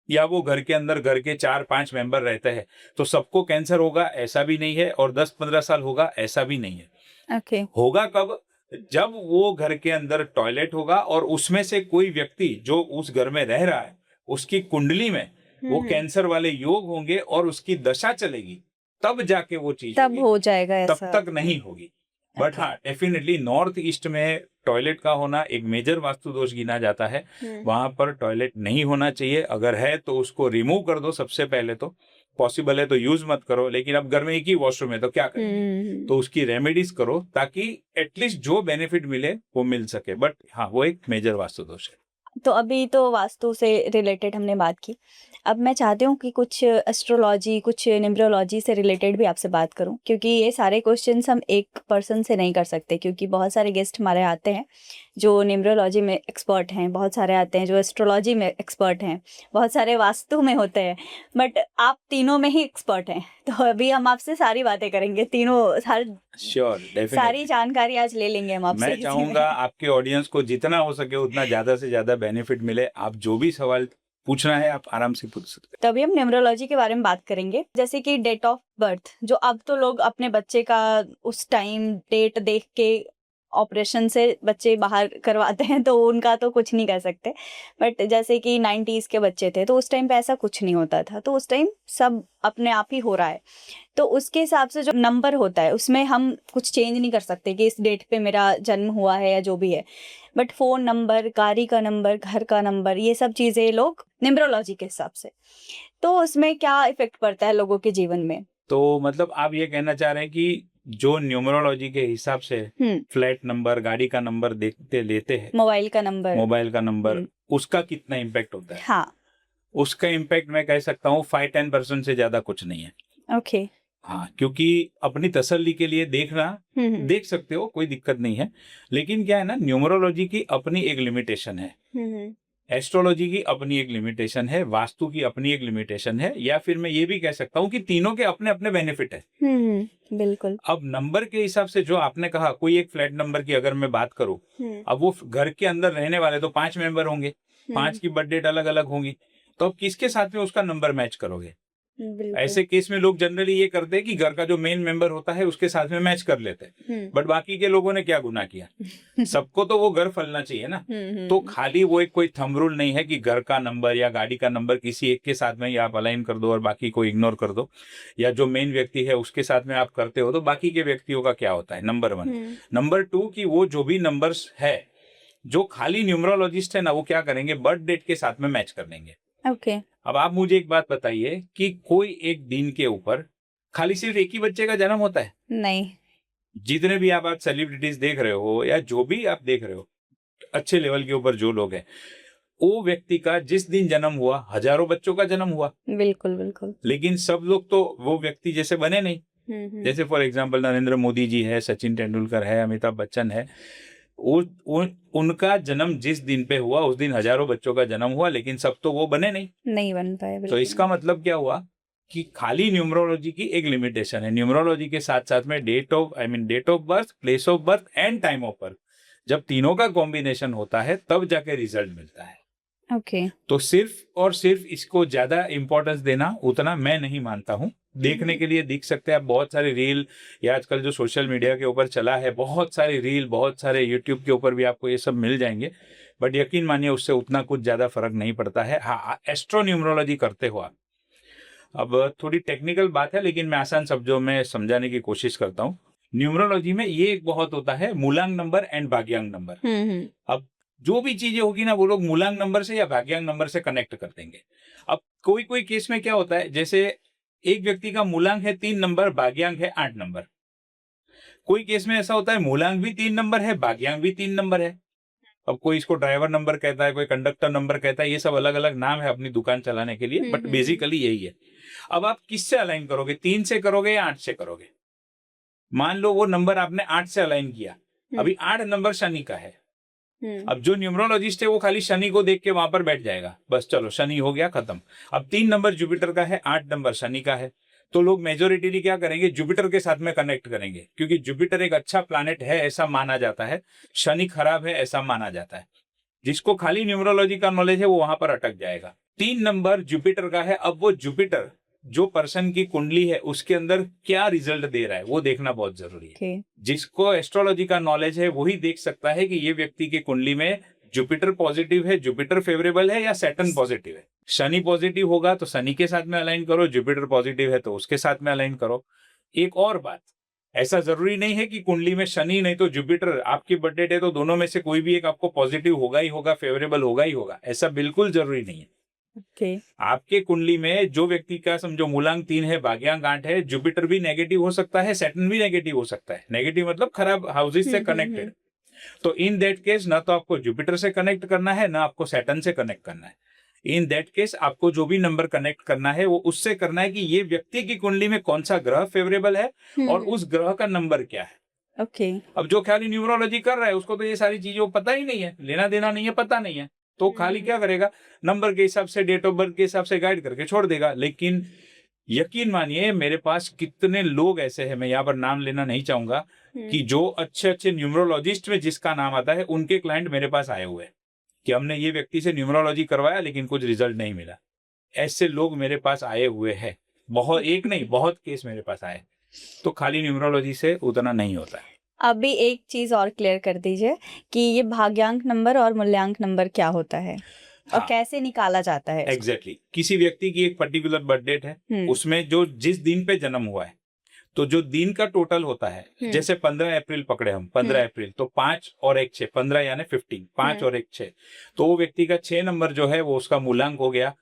[SPEAKER 2] या वो घर के अंदर घर के 4-5 मेंबर रहते हैं, तो सबको कैंसर होगा ऐसा भी नहीं है, और 10-15 साल होगा ऐसा भी नहीं है।
[SPEAKER 1] ओके।
[SPEAKER 2] होगा कब? जब वो घर के अंदर टॉयलेट होगा और उसमें से कोई व्यक्ति जो उस घर में रह रहा है उसकी कुंडली में वो कैंसर वाले योग होंगे और उसकी दशा चलेगी, तब जाके वो चीज
[SPEAKER 1] तब हो जाएगा ऐसा,
[SPEAKER 2] तब तक नहीं होगी। बट हाँ, डेफिनेटली नॉर्थ ईस्ट में टॉयलेट का होना एक मेजर वास्तु दोष गिना जाता है। वहां पर टॉयलेट नहीं होना चाहिए, अगर है तो उसको रिमूव कर दो सबसे पहले, तो पॉसिबल है तो यूज मत करो, लेकिन अब घर में एक ही वॉशरूम है तो क्या करेंगे, तो उसकी रेमेडीज करो ताकि एटलीस्ट जो बेनिफिट मिले वो मिल सके। बट हाँ, वो एक मेजर वास्तु दोष है।
[SPEAKER 1] तो अभी तो वास्तु से रिलेटेड हमने बात की, अब मैं चाहती हूँ कि कुछ एस्ट्रोलॉजी, कुछ न्यूमरोलॉजी से रिलेटेड भी आपसे बात करूँ, क्योंकि ये सारे क्वेश्चंस हम एक पर्सन से नहीं कर सकते, क्योंकि बहुत सारे गेस्ट हमारे आते हैं जो न्यूमरोलॉजी में एक्सपर्ट हैं, बहुत सारे आते हैं जो एस्ट्रोलॉजी में एक्सपर्ट हैं, बहुत सारे वास्तु में होते हैं, बट आप तीनों में ही एक्सपर्ट हैं। तो अभी हम आपसे सारी बातें करेंगे, तीनों सारी जानकारी आज ले लेंगे हम आपसे।
[SPEAKER 2] मैं चाहूंगा आपके ऑडियंस को जितना हो सके उतना ज्यादा से ज्यादा बेनिफिट मिले। आप जो भी सवाल पूछना है आप आराम से पूछ सकते हैं।
[SPEAKER 1] तभी हम न्यूमरोलॉजी के बारे में बात करेंगे, जैसे कि डेट ऑफ बर्थ, जो अब तो लोग अपने बच्चे का उस टाइम डेट देख के ऑपरेशन से बच्चे बाहर करवाते हैं, तो उनका तो कुछ नहीं कर सकते, बट जैसे कि 90s के बच्चे थे तो उस टाइम पे ऐसा कुछ नहीं होता था, तो उस टाइम सब अपने आप ही हो रहा है, तो उसके हिसाब से जो नंबर होता है उसमें हम कुछ चेंज नहीं कर सकते कि इस डेट पे मेरा जन्म हुआ है या जो भी है, बट फोन नंबर, गाड़ी का नंबर, घर का नंबर, ये सब चीजें लोग न्यूमरोलॉजी के हिसाब से, तो उसमें क्या इफेक्ट पड़ता है लोगों के जीवन में।
[SPEAKER 2] तो मतलब आप ये कहना चाह रहे हैं कि जो न्यूमरोलॉजी के हिसाब से फ्लैट नंबर, गाड़ी का नंबर देखते लेते हैं, मोबाइल का नंबर, उसका कितना इम्पैक्ट होता है?
[SPEAKER 1] हाँ,
[SPEAKER 2] उसका इम्पैक्ट मैं कह सकता हूँ 5-10% से ज्यादा कुछ नहीं है।
[SPEAKER 1] ओके।
[SPEAKER 2] हाँ, क्योंकि अपनी तसल्ली के लिए देखना देख सकते हो, कोई दिक्कत नहीं है, लेकिन क्या है ना, न्यूमरोलॉजी की अपनी एक लिमिटेशन है, एस्ट्रोलॉजी की अपनी एक लिमिटेशन है, वास्तु की अपनी एक लिमिटेशन है, या फिर मैं ये भी कह सकता हूँ कि तीनों के अपने अपने बेनिफिट है।
[SPEAKER 1] बिल्कुल।
[SPEAKER 2] अब नंबर के हिसाब से जो आपने कहा, कोई एक फ्लैट नंबर की अगर मैं बात करूँ, अब वो घर के अंदर रहने वाले तो 5 मेंबर होंगे, 5 की बर्थ डेट अलग अलग होंगी, तो अब किसके साथ में उसका नंबर मैच करोगे? ऐसे केस में लोग जनरली ये करते हैं कि घर का जो मेन मेंबर होता है उसके साथ में मैच कर लेते हैं, बट बाकी के लोगों ने क्या गुनाह किया? सबको तो वो घर फलना चाहिए ना। तो खाली वो एक कोई थंब रूल नहीं है कि घर का नंबर या गाड़ी का नंबर किसी एक के साथ में ही आप अलाइन कर दो और बाकी को इग्नोर कर दो, या जो मेन व्यक्ति है उसके साथ में आप करते हो तो बाकी के व्यक्तियों का क्या होता है, नंबर 1। नंबर 2 कि वो जो भी नंबर्स है, जो खाली न्यूमरोलॉजिस्ट है ना, वो क्या करेंगे, बर्थ डेट के साथ में मैच कर लेंगे।
[SPEAKER 1] ओके।
[SPEAKER 2] अब आप मुझे एक बात बताइए कि कोई एक दिन के ऊपर खाली सिर्फ एक ही बच्चे का जन्म होता है?
[SPEAKER 1] नहीं।
[SPEAKER 2] जितने भी आप सेलिब्रिटीज देख रहे हो या जो भी आप देख रहे हो, अच्छे लेवल के ऊपर जो लोग हैं, वो व्यक्ति का जिस दिन जन्म हुआ हजारों बच्चों का जन्म हुआ।
[SPEAKER 1] बिल्कुल बिल्कुल।
[SPEAKER 2] लेकिन सब लोग तो वो व्यक्ति जैसे बने नहीं। जैसे फॉर एग्जाम्पल नरेंद्र मोदी जी है, सचिन तेंदुलकर है, अमिताभ बच्चन है, उनका जन्म जिस दिन पे हुआ उस दिन हजारों बच्चों का जन्म हुआ, लेकिन सब तो वो बने नहीं
[SPEAKER 1] बन पाए।
[SPEAKER 2] तो इसका मतलब क्या हुआ कि खाली न्यूमरोलॉजी की एक लिमिटेशन है। न्यूमरोलॉजी के साथ साथ में date of birth, place of birth and time of birth, जब तीनों का कॉम्बिनेशन होता है तब जाके रिजल्ट मिलता है।
[SPEAKER 1] ओके।
[SPEAKER 2] तो सिर्फ और सिर्फ इसको ज्यादा इंपॉर्टेंस देना उतना मैं नहीं मानता हूँ। देखने के लिए दिख सकते हैं आप बहुत सारे रील, या आजकल जो सोशल मीडिया के ऊपर चला है बहुत सारे रील, बहुत सारे यूट्यूब के ऊपर भी आपको ये सब मिल जाएंगे, बट यकीन मानिए उससे उतना कुछ ज्यादा फर्क नहीं पड़ता है। हाँ, एस्ट्रो न्यूमरोलॉजी करते हो आप, अब थोड़ी टेक्निकल बात है लेकिन मैं आसान शब्दों में समझाने की कोशिश करता हूँ। न्यूमरोलॉजी में ये एक बहुत होता है मूलांक नंबर एंड भाग्यांक नंबर। अब जो भी चीजें होगी ना वो लोग मूलांक नंबर से या भाग्यांक नंबर से कनेक्ट कर देंगे। अब कोई कोई केस में क्या होता है, जैसे एक व्यक्ति का मूलांक है 3 नंबर, भाग्यांक है 8 नंबर। कोई केस में ऐसा होता है मूलांक भी 3 नंबर है, भाग्यांक भी 3 नंबर है। अब कोई इसको ड्राइवर नंबर कहता है, कोई कंडक्टर नंबर कहता है, ये सब अलग अलग नाम है अपनी दुकान चलाने के लिए, बट बेसिकली यही है। अब आप किससे अलाइन करोगे, 3 से करोगे या 8 से करोगे? मान लो वो नंबर आपने 8 से अलाइन किया, अभी 8 नंबर शनि का है। अब जो न्यूमरोलॉजिस्ट है वो खाली शनि को देख के वहां पर बैठ जाएगा, बस चलो शनि हो गया खत्म। अब 3 नंबर जुपिटर का है, 8 नंबर शनि का है, तो लोग मेजोरिटीली क्या करेंगे, जुपिटर के साथ में कनेक्ट करेंगे, क्योंकि जुपिटर एक अच्छा प्लैनेट है ऐसा माना जाता है, शनि खराब है ऐसा माना जाता है। जिसको खाली न्यूमरोलॉजी का नॉलेज है वो वहां पर अटक जाएगा। 3 नंबर जुपिटर का है। अब वो जुपिटर जो पर्सन की कुंडली है उसके अंदर क्या रिजल्ट दे रहा है वो देखना बहुत जरूरी है। जिसको एस्ट्रोलॉजी का नॉलेज है वही देख सकता है कि ये व्यक्ति की कुंडली में जुपिटर पॉजिटिव है, जुपिटर फेवरेबल है या सैटर्न पॉजिटिव है। शनि पॉजिटिव होगा तो शनि के साथ में अलाइन करो, जुपिटर पॉजिटिव है तो उसके साथ में अलाइन करो। एक और बात, ऐसा जरूरी नहीं है कि कुंडली में शनि नहीं तो जुपिटर आपकी बर्थ डेट है तो दोनों में से कोई भी एक आपको पॉजिटिव होगा ही होगा, फेवरेबल होगा ही होगा, ऐसा बिल्कुल जरूरी नहीं है। आपके कुंडली में जो व्यक्ति का समझो मूलांक 3 है, भाग्यांक 8 है, जुपिटर भी नेगेटिव हो सकता है, सैटर्न भी नेगेटिव हो सकता है। नेगेटिव मतलब खराब हाउसेस से कनेक्टेड। तो इन दैट केस ना तो आपको जुपिटर से कनेक्ट करना है ना आपको सैटर्न से कनेक्ट करना है। इन दैट केस आपको जो भी नंबर कनेक्ट करना है वो उससे करना है कि ये व्यक्ति की कुंडली में कौन सा ग्रह फेवरेबल है और उस ग्रह का नंबर क्या है। अब जो खाली न्यूमरोलॉजी कर रहा है उसको तो ये सारी चीजों पता ही नहीं है, लेना देना नहीं है, पता नहीं है, तो खाली क्या करेगा, नंबर के हिसाब से, डेट ऑफ बर्थ के हिसाब से गाइड करके छोड़ देगा। लेकिन यकीन मानिए मेरे पास कितने लोग ऐसे हैं, मैं यहाँ पर नाम लेना नहीं चाहूंगा, कि जो अच्छे अच्छे न्यूमरोलॉजिस्ट में जिसका नाम आता है उनके क्लाइंट मेरे पास आए हुए हैं कि हमने ये व्यक्ति से न्यूमरोलॉजी करवाया लेकिन कुछ रिजल्ट नहीं मिला। ऐसे लोग मेरे पास आए हुए हैं, बहुत, एक नहीं बहुत केस मेरे पास आए। तो खाली न्यूमरोलॉजी से उतना नहीं होता है।
[SPEAKER 1] अभी एक चीज और क्लियर कर दीजिए कि ये भाग्यांक नंबर और मूल्यांक नंबर क्या होता है और कैसे निकाला जाता है।
[SPEAKER 2] एग्जैक्टली किसी व्यक्ति की एक पर्टिकुलर बर्थ डेट है, उसमें जो जिस दिन पे जन्म हुआ है तो जो दिन का टोटल होता है, जैसे 15 अप्रैल पकड़े हम, 15 अप्रैल तो 5 और 1 6, 15 यानी 15, 5 और 1 6, तो वो व्यक्ति का 6 नंबर जो है वो उसका मूलांक हो गया।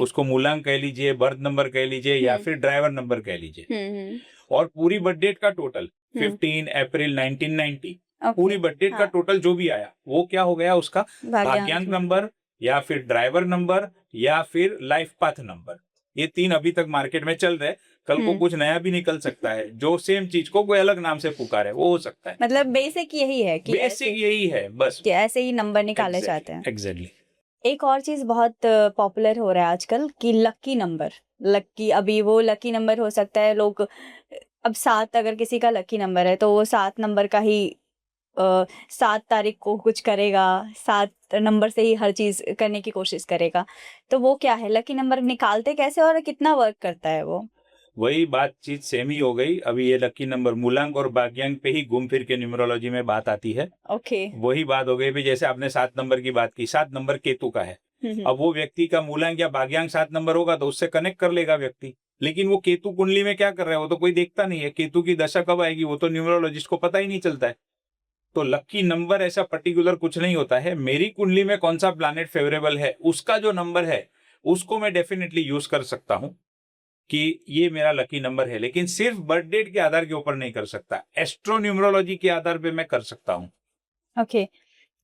[SPEAKER 2] उसको मूलांक कह लीजिए, बर्थ नंबर कह लीजिए या फिर ड्राइवर नंबर कह लीजिए। और पूरी बर्थ डेट का टोटल 15 अप्रैल 1990, पूरी बर्थ डेट का टोटल जो भी आया वो क्या हो गया, उसका भाग्यांक नंबर या फिर ड्राइवर नंबर या फिर लाइफ पाथ नंबर। ये 3 अभी तक मार्केट में चल रहे, कल को कुछ नया भी निकल सकता है जो सेम चीज को कोई अलग नाम से पुकारे, वो हो सकता है।
[SPEAKER 1] मतलब बेसिक यही है कि
[SPEAKER 2] बेसिक यही है बस,
[SPEAKER 1] कि ऐसे ही नंबर निकाले जाते हैं।
[SPEAKER 2] एग्जैक्टली।
[SPEAKER 1] एक और चीज बहुत पॉपुलर हो रहा है आजकल कि लकी नंबर, लकी, अभी वो लकी नंबर हो सकता है लोग, अब 7 अगर किसी का लकी नंबर है तो वो 7 नंबर का ही 7 तारीख को कुछ करेगा, 7 नंबर से ही हर चीज करने की कोशिश करेगा। तो वो क्या है, लकी नंबर निकालते कैसे और कितना वर्क करता है वो?
[SPEAKER 2] वही बातचीत सेम ही हो गई। अभी ये लकी नंबर मूलांक और भाग्यांक पे ही घूम फिर के न्यूमरोलॉजी में बात आती है। वही बात हो गई भी, जैसे आपने 7 नंबर की बात की, 7 नंबर केतु का है। अब वो व्यक्ति का मूलांक या भाग्यांक 7 नंबर होगा तो उससे कनेक्ट कर लेगा व्यक्ति, लेकिन वो केतु कुंडली में क्या कर रहा है वो तो कोई देखता नहीं है। केतु की दशा कब आएगी वो तो न्यूमरोलॉजिस्ट को पता ही नहीं चलता है। तो लकी नंबर ऐसा पर्टिकुलर कुछ नहीं होता है। मेरी कुंडली में कौन सा प्लैनेट फेवरेबल है उसका जो नंबर है उसको मैं डेफिनेटली यूज कर सकता हूं कि ये मेरा लकी नंबर है, लेकिन सिर्फ बर्थ डेट के आधार के ऊपर नहीं कर सकता, एस्ट्रो न्यूमरोलॉजी के आधार पे मैं कर सकता हूं।
[SPEAKER 1] ओके।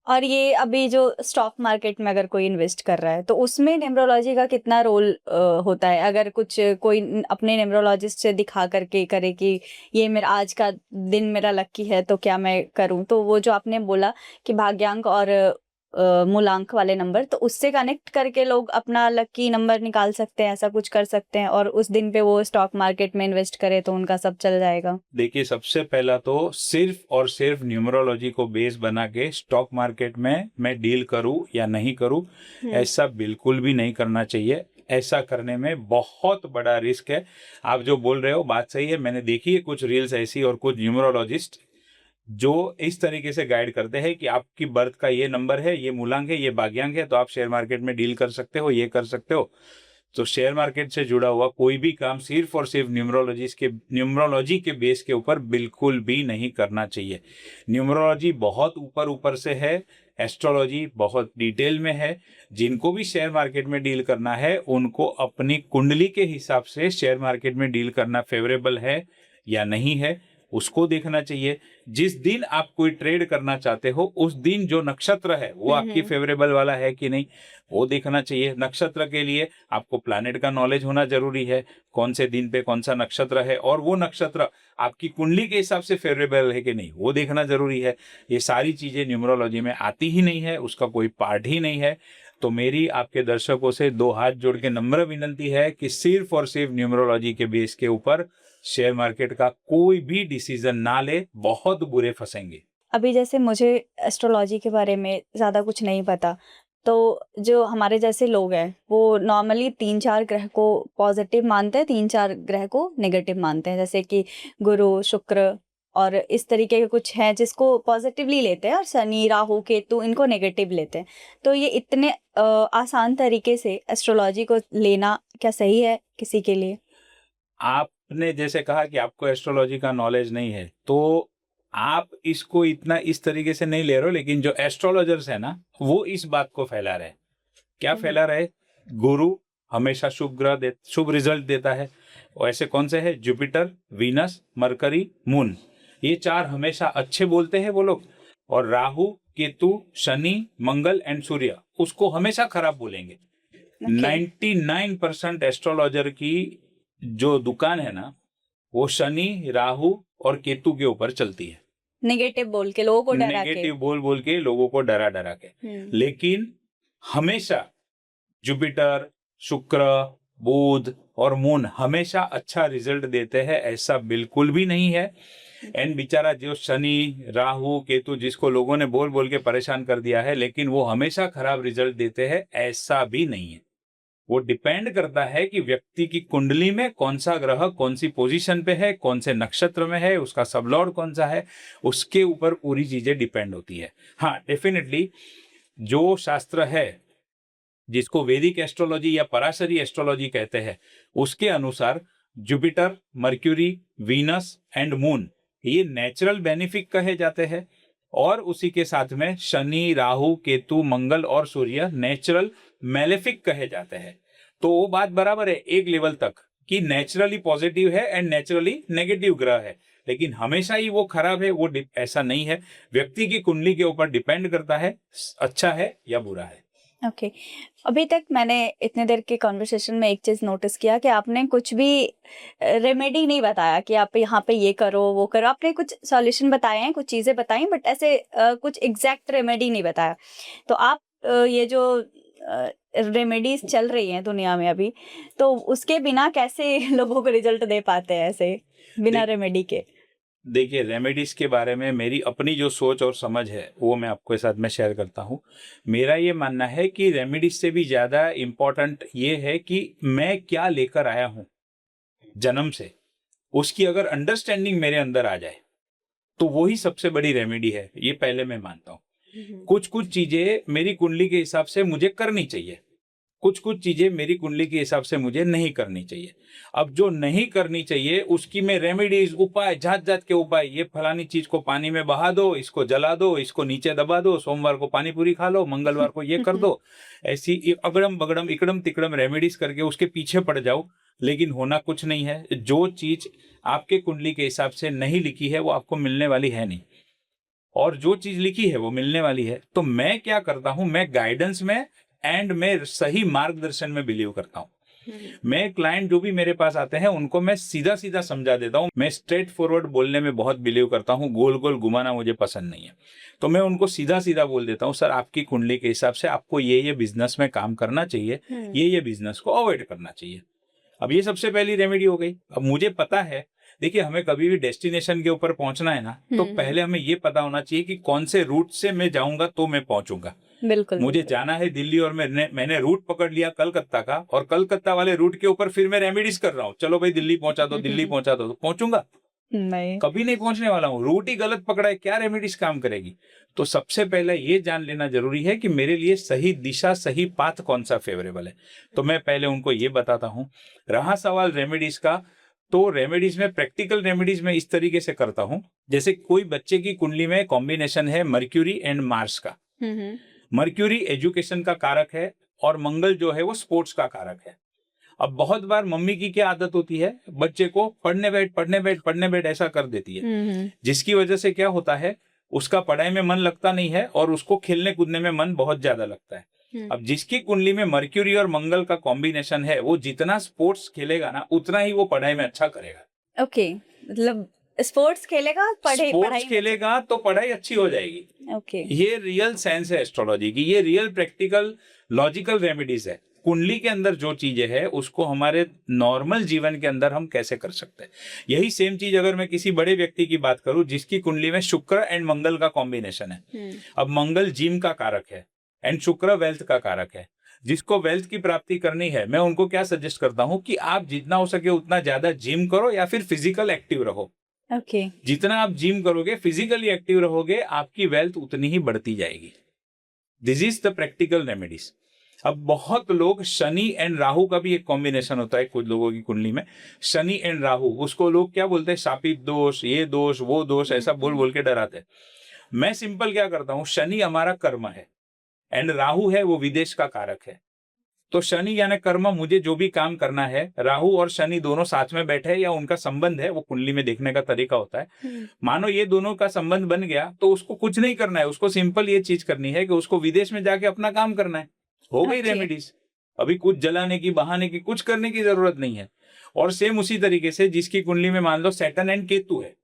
[SPEAKER 1] और ये अभी जो स्टॉक मार्केट में अगर कोई इन्वेस्ट कर रहा है तो उसमें न्यूमरोलॉजी का कितना रोल होता है? अगर कुछ कोई अपने न्यूमरोलॉजिस्ट से दिखा करके करे कि ये मेरा आज का दिन मेरा लकी है तो क्या मैं करूं, तो वो जो आपने बोला कि भाग्यांक और मूलांक वाले नंबर, तो उससे कनेक्ट करके लोग अपना लकी नंबर निकाल सकते हैं, ऐसा कुछ कर सकते हैं और उस दिन पे वो स्टॉक मार्केट में इन्वेस्ट करे तो उनका सब चल जाएगा?
[SPEAKER 2] देखिए, सबसे पहला तो सिर्फ और सिर्फ न्यूमरोलॉजी को बेस बना के स्टॉक मार्केट में मैं डील करूं या नहीं करूं, ऐसा बिल्कुल भी नहीं करना चाहिए। ऐसा करने में बहुत बड़ा रिस्क है। आप जो बोल रहे हो बात सही है, मैंने देखी है कुछ रील्स ऐसी और कुछ न्यूमरोलॉजिस्ट जो इस तरीके से गाइड करते हैं कि आपकी बर्थ का ये नंबर है, ये मूलांक है, ये भाग्यांक है, तो आप शेयर मार्केट में डील कर सकते हो, ये कर सकते हो। तो शेयर मार्केट से जुड़ा हुआ कोई भी काम सिर्फ और सिर्फ न्यूमरोलॉजी के बेस के ऊपर बिल्कुल भी नहीं करना चाहिए। न्यूमरोलॉजी बहुत ऊपर ऊपर से है, एस्ट्रोलॉजी बहुत डिटेल में है। जिनको भी शेयर मार्केट में डील करना है उनको अपनी कुंडली के हिसाब से शेयर मार्केट में डील करना फेवरेबल है या नहीं है उसको देखना चाहिए। जिस दिन आप कोई ट्रेड करना चाहते हो उस दिन जो नक्षत्र है वो आपकी फेवरेबल वाला है कि नहीं वो देखना चाहिए। नक्षत्र के लिए आपको प्लैनेट का नॉलेज होना जरूरी है, कौन से दिन पे कौन सा नक्षत्र है और वो नक्षत्र आपकी कुंडली के हिसाब से फेवरेबल है कि नहीं वो देखना जरूरी है। ये सारी चीजें न्यूमरोलॉजी में आती ही नहीं है, उसका कोई पार्ट ही नहीं है। तो मेरी आपके दर्शकों से 2 हाथ जोड़ के नम्र विनंती है कि सिर्फ और सिर्फ न्यूमरोलॉजी के बेस के ऊपर शेयर मार्केट का कोई भी डिसीजन ना ले, बहुत बुरे फंसेंगे।
[SPEAKER 1] अभी जैसे मुझे एस्ट्रोलॉजी के बारे में ज़्यादा कुछ नहीं पता, तो जो हमारे जैसे लोग हैं वो नॉर्मली 3-4 ग्रह को पॉजिटिव मानते हैं, 3-4 ग्रह को नेगेटिव मानते हैं, जैसे कि गुरु, शुक्र और इस तरीके के कुछ हैं जिसको पॉजिटिवली लेते हैं और शनि, राहु, केतु इनको नेगेटिव लेते हैं। तो ये इतने आसान तरीके से एस्ट्रोलॉजी को लेना क्या सही है किसी के लिए?
[SPEAKER 2] आपने जैसे कहा कि आपको एस्ट्रोलॉजी का नॉलेज नहीं है, तो आप इसको इतना इस तरीके से नहीं ले रहे हो, लेकिन जो एस्ट्रोलॉजर्स है ना, वो इस बात को फैला रहे हैं। क्या फैला रहे? गुरु हमेशा शुभ रिजल्ट देता है। और ऐसे कौन से है? जुपिटर, वीनस, मरकरी, मून, ये 4 हमेशा अच्छे बोलते हैं वो लोग। और राहु, केतु, शनि, मंगल एंड सूर्य उसको हमेशा खराब बोलेंगे। 99% एस्ट्रोलॉजर की जो दुकान है ना, वो शनि, राहु और केतु के ऊपर चलती है।
[SPEAKER 1] नेगेटिव बोल के लोगों को डरा के,
[SPEAKER 2] नेगेटिव बोल के लोगों को डरा के। लेकिन हमेशा जुपिटर, शुक्र, बुध और मून हमेशा अच्छा रिजल्ट देते हैं, ऐसा बिल्कुल भी नहीं है। एंड बेचारा जो शनि, राहु, केतु जिसको लोगों ने बोल के परेशान कर दिया है, लेकिन वो हमेशा खराब रिजल्ट देते हैं, ऐसा भी नहीं है। वो डिपेंड करता है कि व्यक्ति की कुंडली में कौन सा ग्रह कौन सी पोजीशन पे है, कौन से नक्षत्र में है, उसका सबलॉर्ड कौन सा है, उसके ऊपर पूरी चीजें डिपेंड होती है। हाँ, डेफिनेटली जो शास्त्र है जिसको वैदिक एस्ट्रोलॉजी या पराशरी एस्ट्रोलॉजी कहते हैं, उसके अनुसार Jupiter, mercury, Venus and moon ये नेचुरल बेनिफिक कहे जाते हैं, और उसी के साथ में शनि, राहु, केतु, मंगल और सूर्य नेचुरल मैलेफिक कहे जाते हैं। तो वो बात बराबर है एक लेवल तक कि नेचुरली पॉजिटिव है एंड नेचुरली नेगेटिव ग्रह है, लेकिन हमेशा ही वो खराब है, वो ऐसा नहीं है। व्यक्ति की कुंडली के ऊपर डिपेंड करता है अच्छा है या बुरा है।
[SPEAKER 1] ओके अभी तक मैंने इतने देर के कॉन्वर्सेशन में एक चीज़ नोटिस किया कि आपने कुछ भी रेमेडी नहीं बताया कि आप यहाँ पे ये करो वो करो। आपने कुछ सॉल्यूशन बताए हैं, कुछ चीज़ें बताई, बट ऐसे कुछ एग्जैक्ट रेमेडी नहीं बताया। तो आप ये जो रेमेडीज चल रही हैं दुनिया में अभी, तो उसके बिना कैसे लोगों को रिजल्ट दे पाते हैं ऐसे बिना रेमेडी के?
[SPEAKER 2] देखिए, रेमेडीज के बारे में मेरी अपनी जो सोच और समझ है वो मैं आपके साथ में शेयर करता हूँ। मेरा ये मानना है कि रेमेडीज से भी ज़्यादा इम्पोर्टेंट ये है कि मैं क्या लेकर आया हूँ जन्म से, उसकी अगर अंडरस्टैंडिंग मेरे अंदर आ जाए तो वही सबसे बड़ी रेमेडी है, ये पहले मैं मानता हूँ। कुछ चीज़ें मेरी कुंडली के हिसाब से मुझे करनी चाहिए, कुछ चीजें मेरी कुंडली के हिसाब से मुझे नहीं करनी चाहिए। अब जो नहीं करनी चाहिए उसकी मैं रेमेडीज, उपाय, जात के उपाय, ये फलानी चीज को पानी में बहा दो, इसको जला दो, इसको नीचे दबा दो, सोमवार को पानी पूरी खा लो, मंगलवार को ये कर दो, ऐसी अगड़म बगड़म इकड़म तिकड़म रेमेडीज करके उसके पीछे पड़ जाओ, लेकिन होना कुछ नहीं है। जो चीज आपके कुंडली के हिसाब से नहीं लिखी है वो आपको मिलने वाली है नहीं, और जो चीज लिखी है वो मिलने वाली है। तो मैं क्या करता हूं, मैं गाइडेंस में एंड मैं सही मार्गदर्शन में बिलीव करता हूँ। मैं क्लाइंट जो भी मेरे पास आते हैं उनको मैं सीधा सीधा समझा देता हूँ। मैं स्ट्रेट फॉरवर्ड बोलने में बहुत बिलीव करता हूँ, गोल गोल घुमाना मुझे पसंद नहीं है। तो मैं उनको सीधा सीधा बोल देता हूँ, सर आपकी कुंडली के हिसाब से आपको ये बिजनेस में काम करना चाहिए, ये बिजनेस को अवॉइड करना चाहिए। अब ये सबसे पहली रेमेडी हो गई। अब मुझे पता है, देखिए हमें कभी भी डेस्टिनेशन के ऊपर पहुंचना है ना, तो पहले हमें ये पता होना चाहिए कि कौन से रूट से मैं जाऊंगा तो मैं पहुंचूंगा।
[SPEAKER 1] बिल्कुल,
[SPEAKER 2] मुझे जाना है दिल्ली और मैंने रूट पकड़ लिया कलकत्ता का, और कलकत्ता वाले रूट के ऊपर फिर मैं रेमेडीज कर रहा हूँ, चलो भाई दिल्ली पहुंचा दो, दिल्ली पहुंचा दो, तो पहुंचूंगा
[SPEAKER 1] नहीं,
[SPEAKER 2] कभी नहीं पहुंचने वाला हूँ। रूट ही गलत पकड़ा है, क्या रेमेडीज काम करेगी? तो सबसे पहले ये जान लेना जरूरी है कि मेरे लिए सही दिशा, सही पाथ कौन सा फेवरेबल है। तो मैं पहले उनको ये बताता हूँ। रहा सवाल रेमेडीज का, तो रेमेडीज में प्रैक्टिकल रेमेडीज में इस तरीके से करता हूँ, जैसे कोई बच्चे की कुंडली में कॉम्बिनेशन है मर्क्यूरी एंड मार्स का। मर्क्यूरी एजुकेशन का कारक है और मंगल जो है वो स्पोर्ट्स का कारक है। अब बहुत बार मम्मी की क्या आदत होती है, बच्चे को पढ़ने बैठ ऐसा कर देती है, जिसकी वजह से क्या होता है, उसका पढ़ाई में मन लगता नहीं है और उसको खेलने कूदने में मन बहुत ज्यादा लगता है। अब जिसकी कुंडली में मर्क्यूरी और मंगल का कॉम्बिनेशन है, वो जितना स्पोर्ट्स खेलेगा ना उतना ही वो पढ़ाई में अच्छा करेगा।
[SPEAKER 1] ओके, मतलब स्पोर्ट्स खेलेगा,
[SPEAKER 2] स्पोर्ट्स खेलेगा तो पढ़ाई अच्छी हो जाएगी।
[SPEAKER 1] ओके।
[SPEAKER 2] ये रियल साइंस है एस्ट्रोलॉजी की, ये रियल प्रैक्टिकल लॉजिकल रेमेडीज है। कुंडली के अंदर जो चीजें है उसको हमारे नॉर्मल जीवन के अंदर हम कैसे कर सकते हैं। यही सेम चीज अगर मैं किसी बड़े व्यक्ति की बात करूं जिसकी कुंडली में शुक्र एंड मंगल का कॉम्बिनेशन है। अब मंगल जिम का कारक है एंड शुक्र वेल्थ का कारक है। जिसको वेल्थ की प्राप्ति करनी है, मैं उनको क्या सजेस्ट करता हूं कि आप जितना हो सके उतना ज्यादा जिम करो या फिर फिजिकल एक्टिव रहो।
[SPEAKER 1] ओके।
[SPEAKER 2] जितना आप जिम करोगे, फिजिकली एक्टिव रहोगे, आपकी वेल्थ उतनी ही बढ़ती जाएगी। This is the practical remedies. अब बहुत लोग शनि एंड राहु का भी एक कॉम्बिनेशन होता है कुछ लोगों की कुंडली में। शनि एंड राहु, उसको लोग क्या बोलते हैं, शापित दोष, ये दोष, वो दोष, ऐसा बोल बोल के डराते हैं। मैं सिंपल क्या करता हूं, शनि हमारा कर्म है एंड राहु है वो विदेश का कारक है। तो शनि यानी कर्म, मुझे जो भी काम करना है, राहु और शनि दोनों साथ में बैठे या उनका संबंध है, वो कुंडली में देखने का तरीका होता है। मानो ये दोनों का संबंध बन गया तो उसको कुछ नहीं करना है, उसको सिंपल ये चीज करनी है कि उसको विदेश में जाके अपना काम करना है। हो गई रेमेडीज। अभी कुछ जलाने की, बहाने की, कुछ करने की जरूरत नहीं है। और सेम उसी तरीके से जिसकी कुंडली में मान लो सैटर्न एंड केतु है,